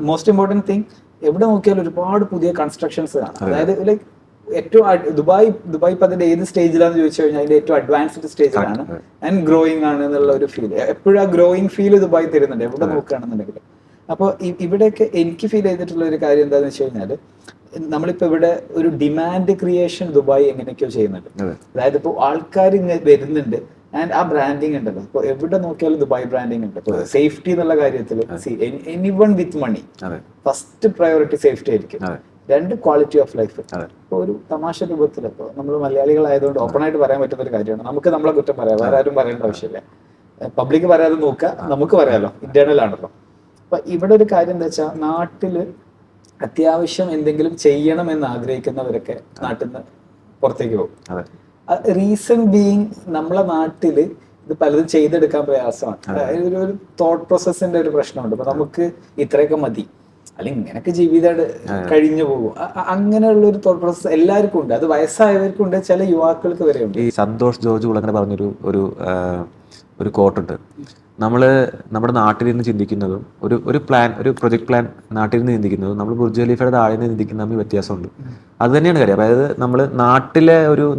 മോസ്റ്റ് ഇമ്പോർട്ടന്റ് തിങ്, എവിടെ നോക്കിയാലും ഒരുപാട് പുതിയ കൺസ്ട്രക്ഷൻസ് ആണ്. അതായത് ലൈക്ക് ഏറ്റവും ദുബായ് ഇപ്പൊ അതിന്റെ ഏത് സ്റ്റേജിലാന്ന് ചോദിച്ചു കഴിഞ്ഞാൽ അതിന്റെ ഏറ്റവും അഡ്വാൻസ്ഡ് സ്റ്റേജിലാണ് ആൻഡ് ഗ്രോയിങ് ആണ് എന്നുള്ള ഒരു ഫീൽ. എപ്പോഴും ആ ഗ്രോയിങ് ഫീൽ ദുബായ് തരുന്നുണ്ട് എവിടെ നോക്കുകയാണെന്നുണ്ടെങ്കിൽ. അപ്പോൾ ഇവിടെയൊക്കെ എനിക്ക് ഫീൽ ചെയ്തിട്ടുള്ള ഒരു കാര്യം എന്താണെന്ന് വെച്ച് കഴിഞ്ഞാൽ, നമ്മളിപ്പോ ഇവിടെ ഒരു ഡിമാൻഡ് ക്രിയേഷൻ ദുബായ് എങ്ങനെയൊക്കെയോ ചെയ്യുന്നുണ്ട്. അതായത് ഇപ്പോൾ ആൾക്കാർ വരുന്നുണ്ട്, ആൻഡ് ആ ബ്രാൻഡിങ് ഉണ്ടല്ലോ, ഇപ്പോൾ എവിടെ നോക്കിയാലും ദുബായ് ബ്രാൻഡിങ് ഉണ്ട്. ഇപ്പോൾ സേഫ്റ്റി എന്നുള്ള കാര്യത്തിൽ എനിവൺ വിത്ത് മണി ഫസ്റ്റ് പ്രയോറിറ്റി സേഫ്റ്റി ആയിരിക്കും. രണ്ട്, ക്വാളിറ്റി ഓഫ് ലൈഫ്. ഇപ്പോൾ ഒരു തമാശ രൂപത്തിൽ ഇപ്പോൾ നമ്മൾ മലയാളികളായതുകൊണ്ട് ഓപ്പൺ ആയിട്ട് പറയാൻ പറ്റുന്ന ഒരു കാര്യമാണ്. നമുക്ക് നമ്മളെ കുറ്റം പറയാം, വേറെ ആരും പറയേണ്ട ആവശ്യമില്ല. പബ്ലിക് പറയാതെ നോക്കുക, നമുക്ക് പറയാലോ, ഇന്റേണൽ ആണല്ലോ. അപ്പൊ ഇവിടെ ഒരു കാര്യം എന്താ വെച്ചാൽ, നാട്ടില് അത്യാവശ്യം എന്തെങ്കിലും ചെയ്യണം എന്ന് ആഗ്രഹിക്കുന്നവരൊക്കെ നാട്ടിൽ നിന്ന് പുറത്തേക്ക് പോകും. റീസൺ ബീയിങ്, നമ്മളെ നാട്ടില് ഇത് പലതും ചെയ്തെടുക്കാൻ പ്രയാസമാണ്. ഒരു തോട്ട് പ്രോസസ്സിന്റെ ഒരു പ്രശ്നമുണ്ട്. അപ്പൊ നമുക്ക് ഇത്രയൊക്കെ മതി, അല്ലെങ്കിൽ ഇങ്ങനൊക്കെ ജീവിതം കഴിഞ്ഞു പോകും, അങ്ങനെയുള്ള ഒരു തോട്ട് പ്രോസസ് എല്ലാവർക്കും ഉണ്ട്. അത് വയസ്സായവർക്കും ഉണ്ട്, ചില യുവാക്കൾക്ക് വരെ ഉണ്ട്. ഈ സന്തോഷ് ജോർജ് കുളങ്ങര പറഞ്ഞൊരു ഒരു കോട്ടുണ്ട്. നമ്മുടെ നാട്ടിൽ നിന്ന് ചിന്തിക്കുന്നതും ഒരു പ്രൊജക്ട് പ്ലാൻ നാട്ടിൽ നിന്ന് ചിന്തിക്കുന്നതും നമ്മൾ ബുർജ് ഖലീഫയുടെ താഴെ നിന്ന് ചിന്തിക്കുന്ന തമ്മിൽ വ്യത്യാസമുണ്ട്. അത് തന്നെയാണ് കാര്യം. അതായത് നമ്മൾ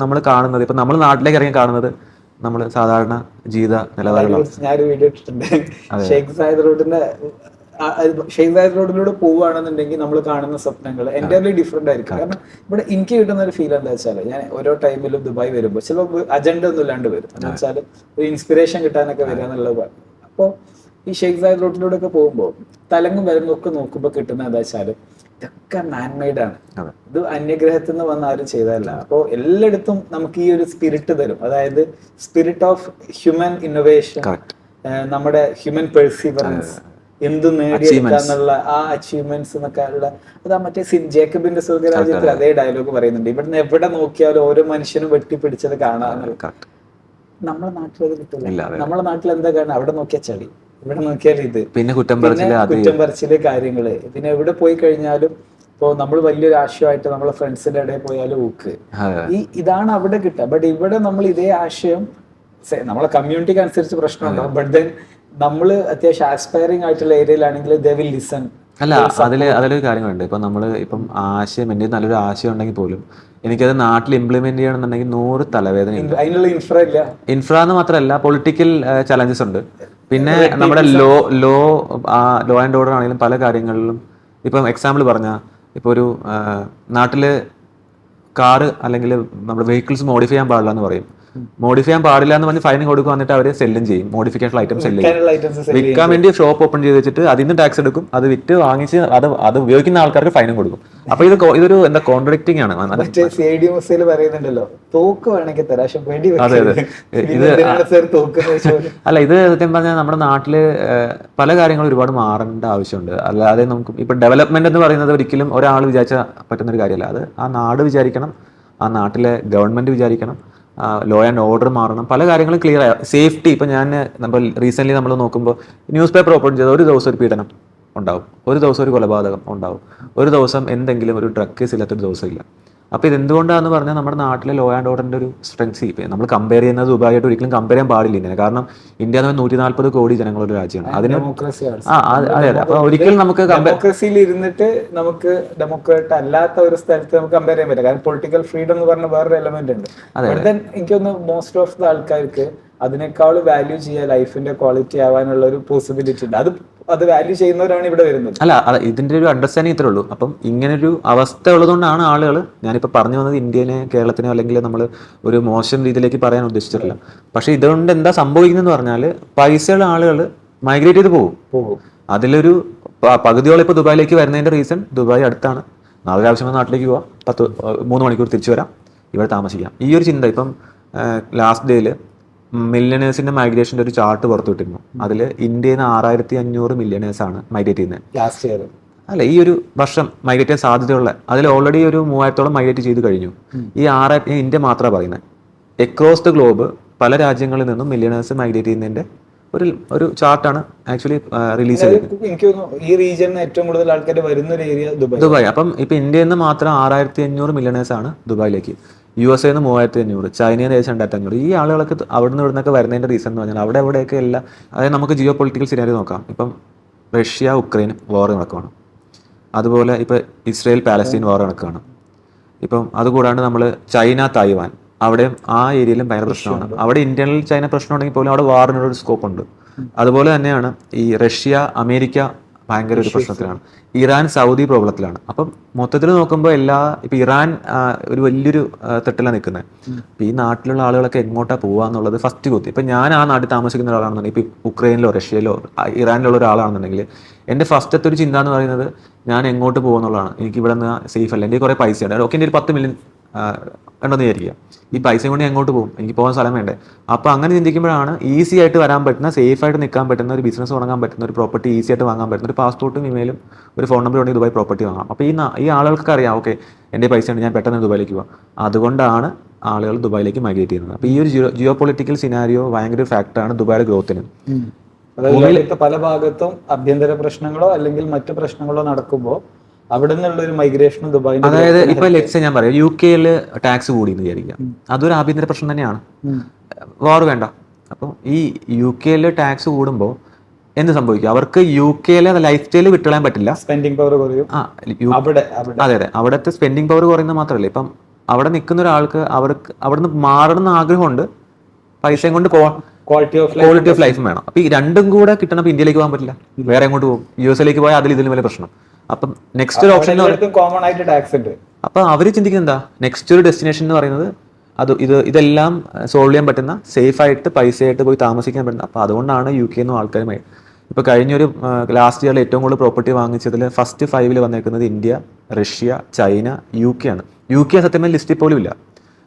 നമ്മൾ കാണുന്നത്, ഇപ്പം നമ്മൾ നാട്ടിലേക്ക് ഇറങ്ങി കാണുന്നത് നമ്മൾ സാധാരണ ജീവിത നിലവാരമാണ്. ഞാനൊരു വീഡിയോ ഇട്ടിട്ടുണ്ട്, ഷെയ്ഖ് സായിദ് റോഡിലൂടെ പോവുകയാണെന്നുണ്ടെങ്കിൽ നമ്മൾ കാണുന്ന സ്വപ്നങ്ങൾ എൻ്റയർലി ഡിഫറെന്റ് ആയിരിക്കും. കാരണം ഇവിടെ എനിക്ക് കിട്ടുന്ന ഒരു ഫീൽ എന്താ വെച്ചാൽ, ഞാൻ ഓരോ ടൈമിലും ദുബായ് വരുമ്പോൾ ചിലപ്പോൾ അജണ്ട ഒന്നും ഇല്ലാണ്ട് വരും. എന്ന് വെച്ചാൽ ഒരു ഇൻസ്പിറേഷൻ കിട്ടാനൊക്കെ വരിക എന്നുള്ളത്. അപ്പോൾ ഈ ഷെയ്ഖ് സായിദ് റോഡിലൂടെ ഒക്കെ പോകുമ്പോൾ തലങ്ങും വിലങ്ങും ഒക്കെ നോക്കുമ്പോൾ കിട്ടുന്ന എന്താ വെച്ചാൽ, ഇതൊക്കെ മാൻമെയ്ഡ് ആണ്, ഇത് അന്യഗ്രഹത്തിൽ നിന്ന് വന്ന ആരും ചെയ്തതല്ല. അപ്പോൾ എല്ലായിടത്തും നമുക്ക് ഈ ഒരു സ്പിരിറ്റ് തരും. അതായത് സ്പിരിറ്റ് ഓഫ് ഹ്യൂമൻ ഇന്നോവേഷൻ, നമ്മുടെ ഹ്യൂമൻ പെർസീവറൻസ്, എന്ത് നേടിയെടുക്കാന്നുള്ള ആ അച്ചീവ്മെന്റ്സ് എന്നൊക്കെ ഉള്ള അത്. മറ്റേ ജേക്കബിന്റെ സ്വർഗരാജ്യത്തിൽ അതേ ഡയലോഗ് പറയുന്നുണ്ട്, ഇവിടുന്ന് എവിടെ നോക്കിയാലും ഓരോ മനുഷ്യനും വെട്ടിപ്പിടിച്ചത് കാണാന്നുള്ള. നമ്മളെ നാട്ടിൽ അത് കിട്ടില്ല. നമ്മളെ നാട്ടിൽ എന്താ കാണുക, അവിടെ നോക്കിയാൽ ചളി, ഇവിടെ നോക്കിയാൽ ഇത്, പിന്നെ കുറ്റം പറച്ചില് കാര്യങ്ങള്. പിന്നെ എവിടെ പോയി കഴിഞ്ഞാലും ഇപ്പോൾ നമ്മൾ വലിയൊരു ആശയമായിട്ട് നമ്മളെ ഫ്രണ്ട്സിന്റെ ഇടയിൽ പോയാലും ഊക്ക്, ഇതാണ് അവിടെ കിട്ടുക. ബട്ട് ഇവിടെ നമ്മൾ ഇതേ ആശയം നമ്മളെ കമ്മ്യൂണിറ്റിക്ക് അനുസരിച്ച് പ്രശ്നമുണ്ടാവും. ബട്ട് ദെൻ നമ്മൾ അത്യാവശ്യം ആസ്പയറിംഗ് ആയിട്ടുള്ള ഏരിയയിലാണെങ്കിൽ ദേ വിൽ ലിസൺ. അല്ല, അതിലൊരു കാര്യങ്ങളുണ്ട്. ഇപ്പം ആശയം, എൻ്റെ നല്ലൊരു ആശയം ഉണ്ടെങ്കിൽ പോലും എനിക്കത് നാട്ടിൽ ഇംപ്ലിമെന്റ് ചെയ്യണമെന്നുണ്ടെങ്കിൽ 100 തലവേദന. അതിനുള്ള ഇൻഫ്ര എന്ന് മാത്രമല്ല, പൊളിറ്റിക്കൽ ചലഞ്ചസ് ഉണ്ട്. പിന്നെ നമ്മുടെ ലോ ആൻഡ് ഓർഡർ ആണെങ്കിലും പല കാര്യങ്ങളിലും. ഇപ്പം എക്സാമ്പിൾ പറഞ്ഞാൽ, ഇപ്പോൾ ഒരു നാട്ടിൽ കാറ് അല്ലെങ്കിൽ നമ്മുടെ വെഹിക്കിൾസ് മോഡിഫൈ ചെയ്യാൻ പാടില്ല എന്ന് പറയും. മോഡിഫൈ ചെയ്യാൻ പാടില്ല എന്ന് പറഞ്ഞ് ഫൈൻ കൊടുക്കും. വന്നിട്ട് അവർ സെല്ലും ചെയ്യും, മോഡിഫിക്കേഷൻ ഐറ്റം സെല്ല് ചെയ്യും. വിൽക്കാൻ വേണ്ടി ഷോപ്പ് ഓപ്പൺ ചെയ്ത് വെച്ചിട്ട് അതിന് ടാക്സ് എടുക്കും, അത് വിറ്റ് വാങ്ങിച്ച് അത് ഉപയോഗിക്കുന്ന ആൾക്കാർക്ക് ഫൈനും കൊടുക്കും. അപ്പൊ ഇതൊരു എന്താ കോൺട്രഡിക്റ്റിംഗ് ആണ്. പറയുന്നുണ്ടല്ലോ, തോക്ക് വേണമെങ്കിൽ തരാം. അതെ അതെ, അല്ല, ഇത് സത്യം പറഞ്ഞാൽ നമ്മുടെ നാട്ടില് പല കാര്യങ്ങളും ഒരുപാട് മാറേണ്ട ആവശ്യമുണ്ട്. അല്ലാതെ നമുക്ക് ഇപ്പൊ ഡെവലപ്മെന്റ് എന്ന് പറയുന്നത് ഒരിക്കലും ഒരാൾ വിചാരിച്ചാൽ പറ്റുന്ന ഒരു കാര്യമല്ല. അത് ആ നാട് വിചാരിക്കണം, ആ നാട്ടിലെ ഗവൺമെന്റ് വിചാരിക്കണം, ലോ ആൻഡ് ഓർഡർ മാറണം, പല കാര്യങ്ങളും ക്ലിയർ ആയ സേഫ്റ്റി. ഇപ്പം നമ്മൾ റീസെൻ്റ്ലി നമ്മൾ നോക്കുമ്പോൾ ന്യൂസ് പേപ്പർ ഓപ്പൺ ചെയ്ത് ഒരു ദിവസം ഒരു പീഡനം ഉണ്ടാവും, ഒരു ദിവസം ഒരു കൊലപാതകം ഉണ്ടാവും, ഒരു ദിവസം എന്തെങ്കിലും ഒരു ഡ്രഗ് കേസ് ഇല്ലാത്തൊരു ദിവസമില്ല. അപ്പോൾ ഇതെന്തുകൊണ്ടാണെന്ന് പറഞ്ഞാൽ നമ്മുടെ നാട്ടിലെ ലോ ആൻഡ് ഓർഡറിൻ്റെ ഒരു സ്ട്രെങ്സ്. ഇപ്പം നമ്മൾ കമ്പയർ ചെയ്യുന്നത് ദുബായിട്ട് ഒരിക്കലും കമ്പയർ ചെയ്യാൻ പാടില്ല ഇങ്ങനെ. കാരണം ഇന്ത്യ എന്ന് പറഞ്ഞാൽ 140 കോടി ജനങ്ങളൊരു രാജ്യമാണ്. അതിന് അതെ അതെ. അപ്പോൾ ഒരിക്കലും നമുക്ക് ഡെമോക്രസിയിൽ ഇരുന്നിട്ട് നമുക്ക് ഡെമോക്രാറ്റ് അല്ലാത്ത ഒരു സ്ഥലത്ത് നമുക്ക് കമ്പയർ ചെയ്യാൻ പറ്റില്ല. കാരണം പൊളിറ്റിക്കൽ ഫ്രീഡം എന്ന് പറഞ്ഞ വേറൊരു എലമെന്റ് ഉണ്ട്. എനിക്കൊന്ന് മോസ്റ്റ് ഓഫ് ദ ആൾക്കാർക്ക് അതിനേക്കാൾ വാല്യൂ ചെയ്യാൻ ലൈഫിന്റെ ക്വാളിറ്റി ആവാനുള്ള ഒരു പോസിബിലിറ്റി ഉണ്ട്. അത് വാല്യൂ ചെയ്യുന്നവരാണ് ഇവിടെ വരുന്നത്. അല്ല, ഇതിന്റെ ഒരു അണ്ടർസ്റ്റാൻഡിങ് ഇത്രേ ഉള്ളൂ. അപ്പം ഇങ്ങനൊരു അവസ്ഥ ഉള്ളതുകൊണ്ടാണ് ആളുകൾ, ഞാനിപ്പോൾ പറഞ്ഞു വന്നത് ഇന്ത്യനെ കേരളത്തിനോ അല്ലെങ്കിൽ നമ്മൾ ഒരു മോശം രീതിയിലേക്ക് പറയാൻ ഉദ്ദേശിച്ചിട്ടില്ല. പക്ഷെ ഇതുകൊണ്ട് എന്താ സംഭവിക്കുന്നതെന്ന് പറഞ്ഞാൽ, പൈസയുള്ള ആളുകൾ മൈഗ്രേറ്റ് ചെയ്ത് പോകും. അതിലൊരു പകുതിയോളം ഇപ്പോൾ ദുബായിലേക്ക് വരുന്നതിന്റെ റീസൺ, ദുബായ് അടുത്താണ്, നാളെ ആവശ്യമായ നാട്ടിലേക്ക് പോവാം, 3 മണിക്കൂർ തിരിച്ചു വരാം, ഇവിടെ താമസിക്കാം. ഈ ഒരു ചിന്ത. ഇപ്പം ലാസ്റ്റ് ഡേയിൽ മില്യണേഴ്സിന്റെ മൈഗ്രേഷന്റെ ഒരു ചാർട്ട് പുറത്തുവിട്ടിരുന്നു. അതിൽ ഇന്ത്യയിൽ നിന്ന് 6500 മില്യണേഴ്സാണ് മൈഗ്രേറ്റ് ചെയ്യുന്നത് ലാസ്റ്റ് ഇയർ. അല്ല, ഈ ഒരു വർഷം മൈഗ്രേറ്റ് ചെയ്യാൻ സാധ്യതയുള്ള, അതിൽ ഓൾറെഡി ഒരു 3000ഓളം മൈഗ്രേറ്റ് ചെയ്ത് കഴിഞ്ഞു. ഈ 6000 ഇന്ത്യ മാത്രമാണ് പറയുന്നത്. എക്രോസ് ദ ഗ്ലോബ് പല രാജ്യങ്ങളിൽ നിന്നും മില്യണേഴ്സ് മൈഗ്രേറ്റ് ചെയ്യുന്നതിന്റെ ഒരു ചാർട്ടാണ് ആക്ച്വലി റിലീസ് ചെയ്തത്. എനിക്ക് തോന്നുന്നു ഈ റീജിയനിൽ ഏറ്റവും കൂടുതൽ ആൾക്കാർ വരുന്ന ഒരു ഏരിയ ദുബായ്. അപ്പം ഇപ്പൊ ഇന്ത്യയിൽ നിന്ന് മാത്രം 6500 മില്യണേഴ്സ് ആണ് ദുബായിലേക്ക്. USA നിന്ന് 3500, ചൈനയിൽ നിന്ന് 2500. ഈ ആളുകളൊക്കെ അവിടെ നിന്നൊക്കെ വരുന്നതിന്റെ റീസൺ എന്ന് പറഞ്ഞാൽ അവിടെയൊക്കെ എല്ലാം, അതായത് നമുക്ക് ജിയോ പൊളിറ്റിക്കൽ സിനാരിയോ നോക്കാം. ഇപ്പം റഷ്യ ഉക്രൈൻ വാർ നടക്കുകയാണ്, അതുപോലെ ഇപ്പം ഇസ്രയേൽ പാലസ്തീൻ വാർ നടക്കുകയാണ്. ഇപ്പം അതുകൂടാണ്ട് നമ്മൾ ചൈന തായ്വാൻ, അവിടെയും ആ ഏരിയയിലും ഭയങ്കര പ്രശ്നമാണ്. അവിടെ ഇന്ത്യയിൽ ചൈന പ്രശ്നം ഉണ്ടെങ്കിൽ പോലും അവിടെ വാറിനൊരു സ്കോപ്പ് ഉണ്ട്. അതുപോലെ തന്നെയാണ് ഈ റഷ്യ അമേരിക്ക ഭയങ്കര ഒരു പ്രശ്നത്തിലാണ്. Iran Saudi പ്രോബ്ലത്തിലാണ്. അപ്പം മൊത്തത്തിൽ നോക്കുമ്പോൾ ഇപ്പം ഇറാൻ ഒരു വലിയൊരു തെട്ടിലാണ് നിൽക്കുന്നത്. ഇപ്പം ഈ നാട്ടിലുള്ള ആളുകളൊക്കെ എങ്ങോട്ടാണ് പോകുക എന്നുള്ളത് ഫസ്റ്റ് കുത്തി. ഇപ്പം ഞാൻ ആ നാട്ടിൽ താമസിക്കുന്ന ഒരാളാണെന്നുണ്ടെങ്കിൽ ഇപ്പം ഉക്രൈനിലോ റഷ്യയിലോ ഇറാനിലുള്ള ഒരാളാണെന്നുണ്ടെങ്കിൽ എൻ്റെ ഫസ്റ്റത്തെ ഒരു ചിന്ത എന്ന് പറയുന്നത് ഞാൻ എങ്ങോട്ട് പോകുന്നുള്ളതാണ്. എനിക്ക് ഇവിടെ നിന്ന് സേഫ് അല്ല, എൻ്റെ കുറേ പൈസയുണ്ട്, ഓക്കെ എൻ്റെ ഒരു 10 മില്യൺ ഉണ്ടെന്ന് വിചാരിക്കുക. ഈ പൈസ കൊണ്ട് എങ്ങോട്ട് പോകും, എനിക്ക് പോകാൻ സ്ഥലം വേണ്ടേ? അപ്പോൾ അങ്ങനെ ചിന്തിക്കുമ്പോഴാണ് ഈസി ആയിട്ട് വരാൻ പറ്റുന്ന, സേഫായിട്ട് നിൽക്കാൻ പറ്റുന്ന, ഒരു ബിസിനസ് തുടങ്ങാൻ പറ്റുന്ന, ഒരു പ്രോപ്പർട്ടി ഈസി ആയിട്ട് വാങ്ങാൻ പറ്റുന്ന, ഒരു പാസ്പോർട്ടും ഇമെയിലും ഒരു ഫോൺ നമ്പർ ഉണ്ടെങ്കിൽ ദുബായ് പ്രോപ്പർട്ടി വാങ്ങാം. അപ്പോൾ ഈ ആളുകൾക്ക് അറിയാം, ഓക്കെ എൻ്റെ പൈസ ഉണ്ട്, ഞാൻ പെട്ടെന്ന് ദുബായിലേക്ക് പോകാം. അതുകൊണ്ടാണ് ആളുകൾ ദുബായിലേക്ക് മൈഗ്രേറ്റ് ചെയ്യുന്നത്. അപ്പോൾ ഈ ഒരു ജിയോ പൊളിറ്റിക്കൽ സിനാരിയോ ഭയങ്കര ഒരു ഫാക്ടറാണ് ദുബായിയുടെ ഗ്രോത്തിന്. അതായത് പല ഭാഗത്തും ആഭ്യന്തര പ്രശ്നങ്ങളോ അല്ലെങ്കിൽ മറ്റു പ്രശ്നങ്ങളോ നടക്കുമ്പോൾ അവിടെ നിന്നുള്ള ഒരു മൈഗ്രേഷനും ദുബായ്. അതായത് ഇപ്പൊ ലെറ്റ്സ് ഞാൻ പറയാം, UK ടാക്സ് കൂടി എന്ന് വിചാരിക്കാം, അതൊരു ആഭ്യന്തര പ്രശ്നം തന്നെയാണ്. വാർ വേണ്ട. അപ്പം ഈ UK ടാക്സ് കൂടുമ്പോൾ എന്ത് സംഭവിക്കും? അവർക്ക് UK ലൈഫ് സ്റ്റൈൽ വിട്ടുകളയാൻ പറ്റില്ല. സ്പെൻഡിങ് പവർ കുറയും. അതെ അതെ, അവിടുത്തെ സ്പെൻഡിങ് പവർ കുറയുന്നത് മാത്രമല്ല, ഇപ്പം അവിടെ നിൽക്കുന്ന ഒരാൾക്ക് അവിടുന്ന് മാറണമെന്ന് ആഗ്രഹമുണ്ട്, പൈസയും കൊണ്ട് ക്വാളിറ്റി ഓഫ് ലൈഫും വേണം. അപ്പൊ ഈ രണ്ടും കൂടെ കിട്ടണം. ഇന്ത്യയിലേക്ക് പോകാൻ പറ്റില്ല, വേറെ എങ്ങോട്ട് പോകും? US പോയാൽ ഇതിലും വലിയ പ്രശ്നം. അപ്പം നെക്സ്റ്റ് ഒരു ഓപ്ഷൻ കോമൺ ആയിട്ട് ടാക്സ് ഉണ്ട്. അപ്പൊ അവര് ചിന്തിക്കുന്നത് എന്താ, നെക്സ്റ്റ് ഒരു ഡെസ്റ്റിനേഷൻ എന്ന് പറയുന്നത് ഇതെല്ലാം സോൾവ് ചെയ്യാൻ പറ്റുന്ന, സേഫ് ആയിട്ട് പൈസയായിട്ട് പോയി താമസിക്കാൻ പറ്റുന്ന. അപ്പൊ അതുകൊണ്ടാണ് UK ആൾക്കാരുമായി ഇപ്പൊ കഴിഞ്ഞൊരു ലാസ്റ്റ് ഇയറിൽ ഏറ്റവും കൂടുതൽ പ്രോപ്പർട്ടി വാങ്ങിച്ചതിൽ ഫസ്റ്റ് 5 വന്നേക്കുന്നത് ഇന്ത്യ, റഷ്യ, ചൈന, UK ആണ്. UK സത്യം ലിസ്റ്റിൽ പോലും ഇല്ല.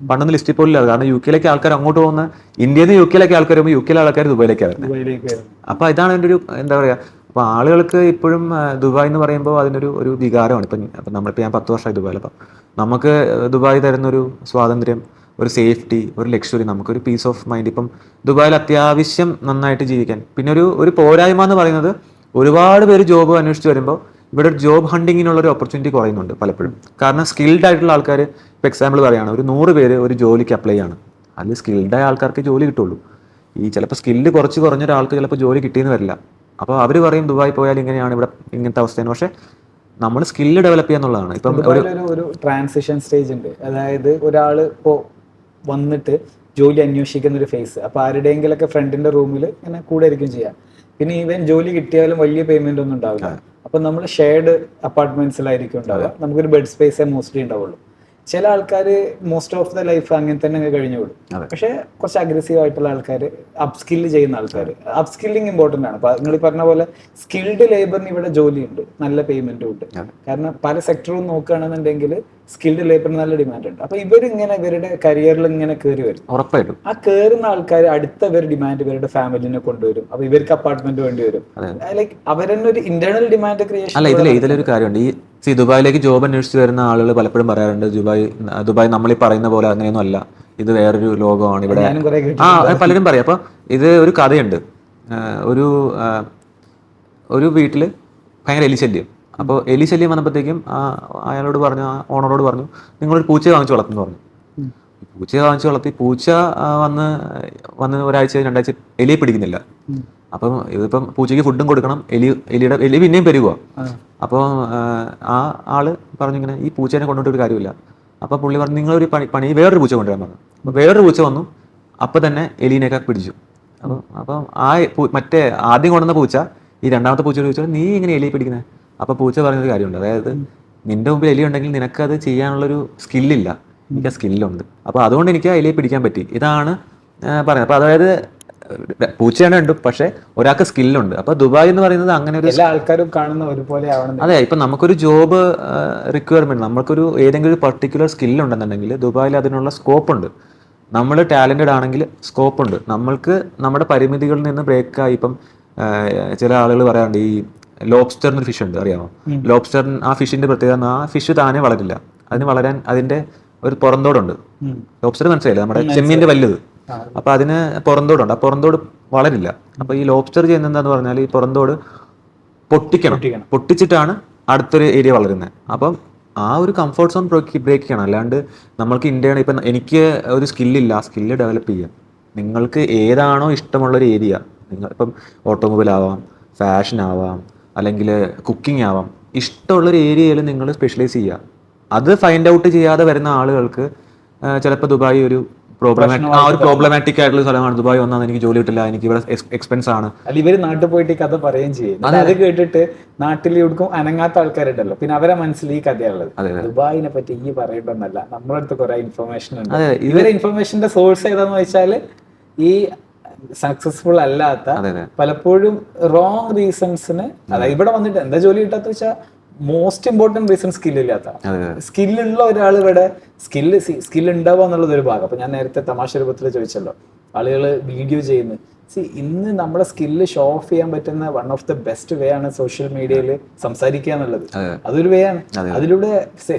പണ്ടൊന്നും ലിസ്റ്റിൽ പോലും ഇല്ല. കാരണം UK ആൾക്കാർ അങ്ങോട്ട് പോകുന്ന, ഇന്ത്യയിൽ നിന്ന് UK ആൾക്കാർ വരുമ്പോൾ UK ആൾക്കാർ ദുബായിലേക്കാണ് വരുന്നത്. അപ്പൊ ഇതാണ് എൻ്റെ ഒരു എന്താ പറയാ. അപ്പോൾ ആളുകൾക്ക് ഇപ്പോഴും ദുബായ് എന്ന് പറയുമ്പോൾ അതിനൊരു വികാരമാണ്. ഇപ്പം നമ്മളിപ്പോൾ ഞാൻ 10 വർഷമായി ദുബായിൽ. അപ്പം നമുക്ക് ദുബായ് തരുന്നൊരു സ്വാതന്ത്ര്യം, ഒരു സേഫ്റ്റി, ഒരു ലക്ഷറി, നമുക്കൊരു പീസ് ഓഫ് മൈൻഡ്. ഇപ്പം ദുബായിൽ അത്യാവശ്യം നന്നായിട്ട് ജീവിക്കാൻ. പിന്നെ ഒരു പോരായ്മ എന്ന് പറയുന്നത്, ഒരുപാട് പേര് ജോബ് അന്വേഷിച്ച് വരുമ്പോൾ ഇവിടെ ഒരു ജോബ് ഹണ്ടിങ്ങിനുള്ളൊരു ഓപ്പർച്യൂണിറ്റി കുറയുന്നുണ്ട് പലപ്പോഴും. കാരണം സ്കിൽഡ് ആയിട്ടുള്ള ആൾക്കാർ, ഇപ്പോൾ എക്സാമ്പിൾ പറയുകയാണ്, ഒരു 100 പേര് ഒരു ജോലിക്ക് അപ്ലൈ ആണ്. അതിൽ സ്കിൽഡായ ആൾക്കാർക്ക് ജോലി കിട്ടുള്ളൂ. ഈ ചിലപ്പോൾ സ്കില്ല് കുറഞ്ഞ ഒരാൾക്ക് ചിലപ്പോൾ ജോലി കിട്ടിയെന്ന് വരില്ല. അപ്പോൾ അവർ പറയും ദുബായ് പോയാൽ ഇങ്ങനെയാണ്, ഇവിടെ ഇങ്ങനത്തെ അവസ്ഥയാണ്. പക്ഷേ നമ്മൾ സ്കില്ല് ഡെവലപ്പ് ചെയ്യാന്നുള്ളതാണ്. ഇപ്പം ഒരു ട്രാൻസിഷൻ സ്റ്റേജ് ഉണ്ട്. അതായത് ഒരാൾ ഇപ്പോൾ വന്നിട്ട് ജോലി അന്വേഷിക്കുന്ന ഒരു ഫേസ്. അപ്പോൾ ആരുടെയെങ്കിലൊക്കെ ഫ്രണ്ടിന്റെ റൂമിൽ ഇങ്ങനെ കൂടെ ആയിരിക്കും ചെയ്യാം. പിന്നെ ഈവൻ ജോലി കിട്ടിയാലും വലിയ പേയ്മെന്റ് ഒന്നും ഉണ്ടാവില്ല. അപ്പം നമ്മൾ ഷെയർഡ് അപ്പാർട്ട്മെന്റ്സിലായിരിക്കും ഉണ്ടാവുക. നമുക്കൊരു ബെഡ് സ്പേസേ മോസ്റ്റ്ലി ഉണ്ടാവുള്ളൂ. ചില ആൾക്കാർ മോസ്റ്റ് ഓഫ് ദ ലൈഫ് അങ്ങനെ തന്നെ കഴിഞ്ഞു വിടും. പക്ഷെ കുറച്ച് അഗ്രസീവ് ആയിട്ടുള്ള ആൾക്കാർ, അപ്സ്കില്ല് ചെയ്യുന്ന ആൾക്കാർ, അപ്സ്കില്ലിങ് ഇമ്പോർട്ടൻ്റ് ആണ്. നിങ്ങൾ പറഞ്ഞ പോലെ സ്കിൽഡ് ലേബറിന് ഇവിടെ ജോലിയുണ്ട്, നല്ല പേയ്മെന്റും ഉണ്ട്. കാരണം പല സെക്ടറും നോക്കുകയാണെന്നുണ്ടെങ്കിൽ സ്കിൽഡ് ലേബറിന് നല്ല ഡിമാൻഡ് ഉണ്ട്. അപ്പൊ ഇവരിങ്ങനെ ഇവരുടെ കരിയറിൽ ഇങ്ങനെ കയറി വരും. ഉറപ്പായിട്ടും ആ കയറുന്ന ആൾക്കാർ അടുത്ത ഇവർ ഡിമാൻഡ് ഇവരുടെ ഫാമിലിനെ കൊണ്ടുവരും. അപ്പൊ ഇവർക്ക് അപ്പാർട്ട്മെന്റ് വേണ്ടി വരും. ലൈക്ക് അവരെന്നെ ഒരു ഇന്റേണൽ ഡിമാൻഡ് ക്രിയേഷൻ. അല്ല, ഇതിലൊരു കാര്യമുണ്ട്. ഈ ദുബായിലേക്ക് ജോബ് അന്വേഷിച്ച് വരുന്ന ആളുകൾ പലപ്പോഴും പറയാറുണ്ട്, ദുബായ് നമ്മൾ ഈ പറയുന്ന പോലെ അങ്ങനെയൊന്നും അല്ല, ഇത് വേറൊരു ലോകമാണ് ഇവിടെ. പലരും പറയും. അപ്പൊ ഇത് ഒരു കഥയുണ്ട്. ഒരു വീട്ടില് ഭയങ്കര എലിശല്യം. അപ്പോൾ എലിശല്യം വന്നപ്പോഴത്തേക്കും അയാളോട് പറഞ്ഞു, ആ ഓണറോട് പറഞ്ഞു, നിങ്ങളൊരു പൂച്ചയെ വാങ്ങിച്ച് വളർത്തുന്നു പറഞ്ഞു. പൂച്ചയെ വാങ്ങിച്ച് വളർത്തി, പൂച്ച വന്ന് ഒരാഴ്ച 2 ആഴ്ച എലിയെ പിടിക്കുന്നില്ല. അപ്പം ഇതിപ്പം പൂച്ചയ്ക്ക് ഫുഡും കൊടുക്കണം, എലി പിന്നെയും പെരുകുക. അപ്പോൾ ആ ആള് പറഞ്ഞു, ഇങ്ങനെ ഈ പൂച്ചേനെ കൊണ്ടുപോയിട്ട് ഒരു കാര്യമില്ല. അപ്പോൾ പുള്ളി പറഞ്ഞു, നിങ്ങളൊരു പണി വേറൊരു പൂച്ച കൊണ്ടുവരാൻ പറഞ്ഞു. അപ്പോൾ വേറൊരു പൂച്ച വന്നു, അപ്പം തന്നെ എലീനെയൊക്കെ പിടിച്ചു. അപ്പം മറ്റേ ആദ്യം കൊണ്ടുവന്ന പൂച്ച ഈ രണ്ടാമത്തെ പൂച്ചയോട് ചോദിച്ചാൽ, നീ ഇങ്ങനെ എലിയെ പിടിക്കുന്നത്? അപ്പോൾ പൂച്ച പറഞ്ഞൊരു കാര്യമുണ്ട്, അതായത് നിന്റെ മുമ്പിൽ എലി ഉണ്ടെങ്കിൽ നിനക്കത് ചെയ്യാനുള്ളൊരു സ്കില്ലില്ല, എനിക്ക് ആ സ്കില്ലുണ്ട്. അപ്പോൾ അതുകൊണ്ട് എനിക്ക് ആ എലിയെ പിടിക്കാൻ പറ്റി. ഇതാണ് പറയുന്നത്. അപ്പോൾ അതായത് പൂച്ചയാണ് ഉണ്ട്, പക്ഷെ ഒരാൾക്ക് സ്കില്ലുണ്ട്. അപ്പൊ ദുബായ് എന്ന് പറയുന്നത് അങ്ങനെ ഒരു എല്ലാ ആൾക്കാരും കാണുന്ന ഒരുപോലെ ആവണം. അതെ, ഇപ്പൊ നമുക്കൊരു ജോബ് റിക്വയർമെന്റ്, നമുക്കൊരു ഏതെങ്കിലും ഒരു പർട്ടിക്കുലർ സ്കില്ലുണ്ടെന്നുണ്ടെങ്കിൽ ദുബായിൽ അതിനുള്ള സ്കോപ്പ് ഉണ്ട്. നമ്മൾ ടാലന്റഡ് ആണെങ്കിൽ സ്കോപ്പ് ഉണ്ട്. നമ്മൾക്ക് നമ്മുടെ പരിമിതികളിൽ നിന്ന് ബ്രേക്കായി. ഇപ്പം ചില ആളുകൾ പറയാറുണ്ട്, ഈ ലോബ്സ്റ്റർ എന്നൊരു ഫിഷ് ഉണ്ട്, അറിയാമോ? ലോബ്സ്റ്റർ, ആ ഫിഷിന്റെ പ്രത്യേകത, ആ ഫിഷ് താനെ വളരില്ല. അതിന് വളരാൻ അതിന്റെ ഒരു പുറന്തോടുണ്ട്. ലോബ്സ്റ്റർ മനസ്സിലായില്ല, നമ്മുടെ ചെമ്മീന്റെ വലുത്. അപ്പൊ അതിന് പുറന്തോടുണ്ട്. ആ പുറന്തോട് വളരില്ല. അപ്പൊ ഈ ലോബ്സ്റ്റർ ചെയ്യുന്നത് എന്താന്ന് പറഞ്ഞാൽ, ഈ പുറന്തോട് പൊട്ടിച്ചിട്ടാണ് അടുത്തൊരു ഏരിയ വളരുന്നത്. അപ്പം ആ ഒരു കംഫർട്ട് സോൺ ബ്രേക്ക് ചെയ്യണം. അല്ലാണ്ട് നമ്മൾക്ക് ഇന്ത്യയാണ്, ഇപ്പം എനിക്ക് ഒരു സ്കില്ലില്ല, ആ സ്കില്ല് ഡെവലപ്പ് ചെയ്യാം. നിങ്ങൾക്ക് ഏതാണോ ഇഷ്ടമുള്ളൊരു ഏരിയ, നിങ്ങൾ ഇപ്പം ഓട്ടോമൊബൈൽ ആവാം, ഫാഷൻ ആവാം, അല്ലെങ്കിൽ കുക്കിംഗ് ആവാം, ഇഷ്ടമുള്ളൊരു ഏരിയയിൽ നിങ്ങൾ സ്പെഷ്യലൈസ് ചെയ്യുക. അത് ഫൈൻഡ് ഔട്ട് ചെയ്യാതെ വരുന്ന ആളുകൾക്ക് ചിലപ്പോൾ ദുബായ് ഒരു പ്രോബ്ലമാറ്റിക് ആയിട്ടുള്ള സ്ഥലമാണ് ദുബായ്. വന്നാൽ എനിക്ക് ജോലി കിട്ടില്ല, എനിക്ക് ഇവിടെ എക്സ്പെൻസ് ആണ്. അല്ല, ഇവര് നാട്ടിൽ പോയിട്ട് ഈ കഥ പറയുകയും ചെയ്യും. അത് കേട്ടിട്ട് നാട്ടിൽ ഇവിടേക്കും അനങ്ങാത്ത ആൾക്കാരുണ്ടല്ലോ, പിന്നെ അവരെ മനസ്സിൽ ഈ കഥയുള്ളത്. ദുബായിനെ പറ്റി ഈ പറയണമെന്നല്ല, നമ്മുടെ അടുത്ത് കുറെ ഇൻഫർമേഷൻ ഉണ്ട്. ഇവരെ ഇൻഫർമേഷന്റെ സോഴ്സ് ഏതാന്ന് വെച്ചാല് ഈ സക്സസ്ഫുൾ അല്ലാത്ത, പലപ്പോഴും റോങ് റീസൺസിന്, അതായത് ഇവിടെ വന്നിട്ട് എന്താ ജോലി കിട്ടാത്ത വെച്ചാൽ മോസ്റ്റ് ഇമ്പോർട്ടന്റ് റീസൺ സ്കില്ലില്ലാത്ത. സ്കില്ലുള്ള ഒരാൾ ഇവിടെ സ്കില്ല് ഉണ്ടാവുക എന്നുള്ളത് ഒരു ഭാഗം. അപ്പൊ ഞാൻ നേരത്തെ തമാശ രൂപത്തിൽ ചോദിച്ചല്ലോ, ആളുകൾ വീഡിയോ ചെയ്യുന്നു. ഇന്ന് നമ്മുടെ സ്കില്ല് ഷോ ഓഫ് ചെയ്യാൻ പറ്റുന്ന one of the best way ആണ് സോഷ്യൽ മീഡിയയിൽ സംസാരിക്കുക എന്നുള്ളത്. അതൊരു വേ ആണ്. അതിലൂടെ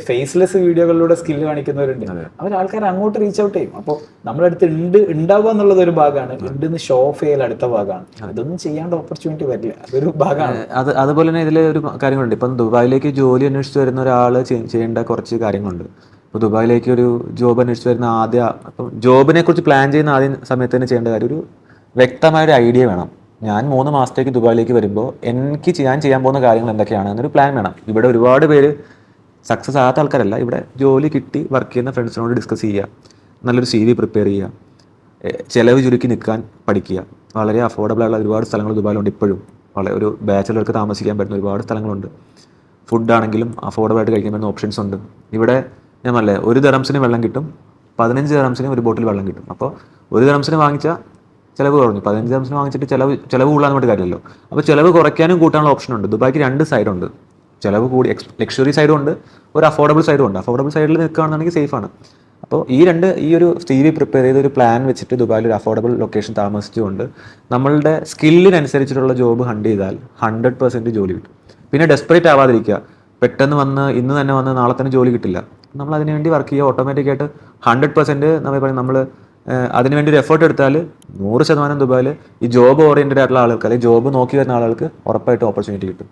ഫേസ്ലെസ് വീഡിയോകളിലൂടെ സ്കില്ല് കാണിക്കുന്നവരുണ്ട്. അവർ ആൾക്കാർ അങ്ങോട്ട് റീച്ച് ഔട്ട് ചെയ്യും. അപ്പോൾ നമ്മുടെ അടുത്ത് ഉണ്ടാവുക എന്നുള്ളത് ഒരു ഭാഗമാണ്, ഉണ്ടെന്ന് ഷോ ഓഫ് ചെയ്യൽ അടുത്ത ഭാഗമാണ്. അതൊന്നും ചെയ്യാണ്ട് ഓപ്പർച്യൂണിറ്റി വരില്ല, അതൊരു ഭാഗമാണ്. അതുപോലെ തന്നെ ഇതിൽ ഒരു കാര്യങ്ങളുണ്ട്. ഇപ്പം ദുബായിലേക്ക് ജോലി അന്വേഷിച്ച് വരുന്ന ഒരാൾ ചെയ്യേണ്ട കുറച്ച് കാര്യങ്ങളുണ്ട്. ഇപ്പോൾ ദുബായിലേക്ക് ഒരു ജോബ് അന്വേഷിച്ച് വരുന്ന അപ്പം ജോബിനെ കുറിച്ച് പ്ലാൻ ചെയ്യുന്ന ആദ്യം സമയത്ത് തന്നെ ചെയ്യേണ്ട കാര്യം, ഒരു വ്യക്തമായൊരു ഐഡിയ വേണം. ഞാൻ 3 മാസത്തേക്ക് ദുബായിലേക്ക് വരുമ്പോൾ എനിക്ക് ഞാൻ ചെയ്യാൻ പോകുന്ന കാര്യങ്ങൾ എന്തൊക്കെയാണ് എന്നൊരു പ്ലാൻ വേണം. ഇവിടെ ഒരുപാട് പേര് സക്സസ് ആകാത്ത ആൾക്കാരല്ല, ഇവിടെ ജോലി കിട്ടി വർക്ക് ചെയ്യുന്ന ഫ്രണ്ട്സിനോട് ഡിസ്കസ് ചെയ്യുക, നല്ലൊരു CV പ്രിപ്പയർ ചെയ്യുക, ചിലവ് ചുരുക്കി നിൽക്കാൻ പഠിക്കുക. വളരെ അഫോർഡബിൾ ആയുള്ള ഒരുപാട് സ്ഥലങ്ങൾ ദുബായിലുണ്ട്. ഇപ്പോഴും വളരെ ഒരു ബാച്ചിലർക്ക് താമസിക്കാൻ പറ്റുന്ന ഒരുപാട് സ്ഥലങ്ങളുണ്ട്. ഫുഡാണെങ്കിലും അഫോർഡബിളായിട്ട് കഴിക്കാൻ പറ്റുന്ന ഓപ്ഷൻസ് ഉണ്ട്. ഇവിടെ ഞാൻ പറഞ്ഞില്ലേ, 1 ദിറംസിന് വെള്ളം കിട്ടും, 15 ദിറംസിന് ഒരു ബോട്ടിൽ വെള്ളം കിട്ടും. അപ്പോൾ 1 ദിറംസിന് വാങ്ങിച്ചാൽ ചിലവ് കുറഞ്ഞു, 15 ദിറംസിന് വാങ്ങിച്ചിട്ട് ചിലവ് കൂടാൻ വേണ്ടി കാര്യമല്ലോ. അപ്പോൾ ചിലവ് കുറയ്ക്കാനും കൂട്ടാനുള്ള ഓപ്ഷൻ ഉണ്ട്. ദുബായ്ക്ക് 2 സൈഡുണ്ട്. ചിലവ് കൂടി ലക്ഷറി സൈഡും ഉണ്ട്, ഒരു അഫോർഡബിൾ സൈഡും ഉണ്ട്. അഫോർഡബിൾ സൈഡിൽ നിൽക്കുകയാണെന്നുണ്ടെങ്കിൽ സേഫാണ്. അപ്പോൾ ഈ ഒരു CV പ്രിപ്പയർ ചെയ്ത ഒരു പ്ലാൻ വെച്ചിട്ട് ദുബായിൽ ഒരു അഫോർഡബിൾ ലൊക്കേഷൻ താമസിച്ചുകൊണ്ട് നമ്മളുടെ സ്കില്ലിനനുസരിച്ചിട്ടുള്ള ജോബ് ഹണ്ട് ചെയ്താൽ 100% ജോലി കിട്ടും. പിന്നെ ഡെസ്പറേറ്റ് ആവാതിരിക്കുക, പെട്ടെന്ന് ഇന്ന് തന്നെ വന്ന് നാളെ തന്നെ ജോലി കിട്ടില്ല. നമ്മൾ അതിനുവേണ്ടി വർക്ക് ചെയ്യുക. ഓട്ടോമാറ്റിക്കായിട്ട് 100% നമ്മൾ അതിനുവേണ്ടി ഒരു എഫേർട്ട് എടുത്താൽ 100% ദുബായിൽ ഈ ജോബ് ഓറിയൻറ്റഡ് ആയിട്ടുള്ള ആളുകൾക്ക്, അല്ലെങ്കിൽ ജോബ് നോക്കി വരുന്ന ആളുകൾക്ക് ഉറപ്പായിട്ടും ഓപ്പർച്യൂണിറ്റി കിട്ടും.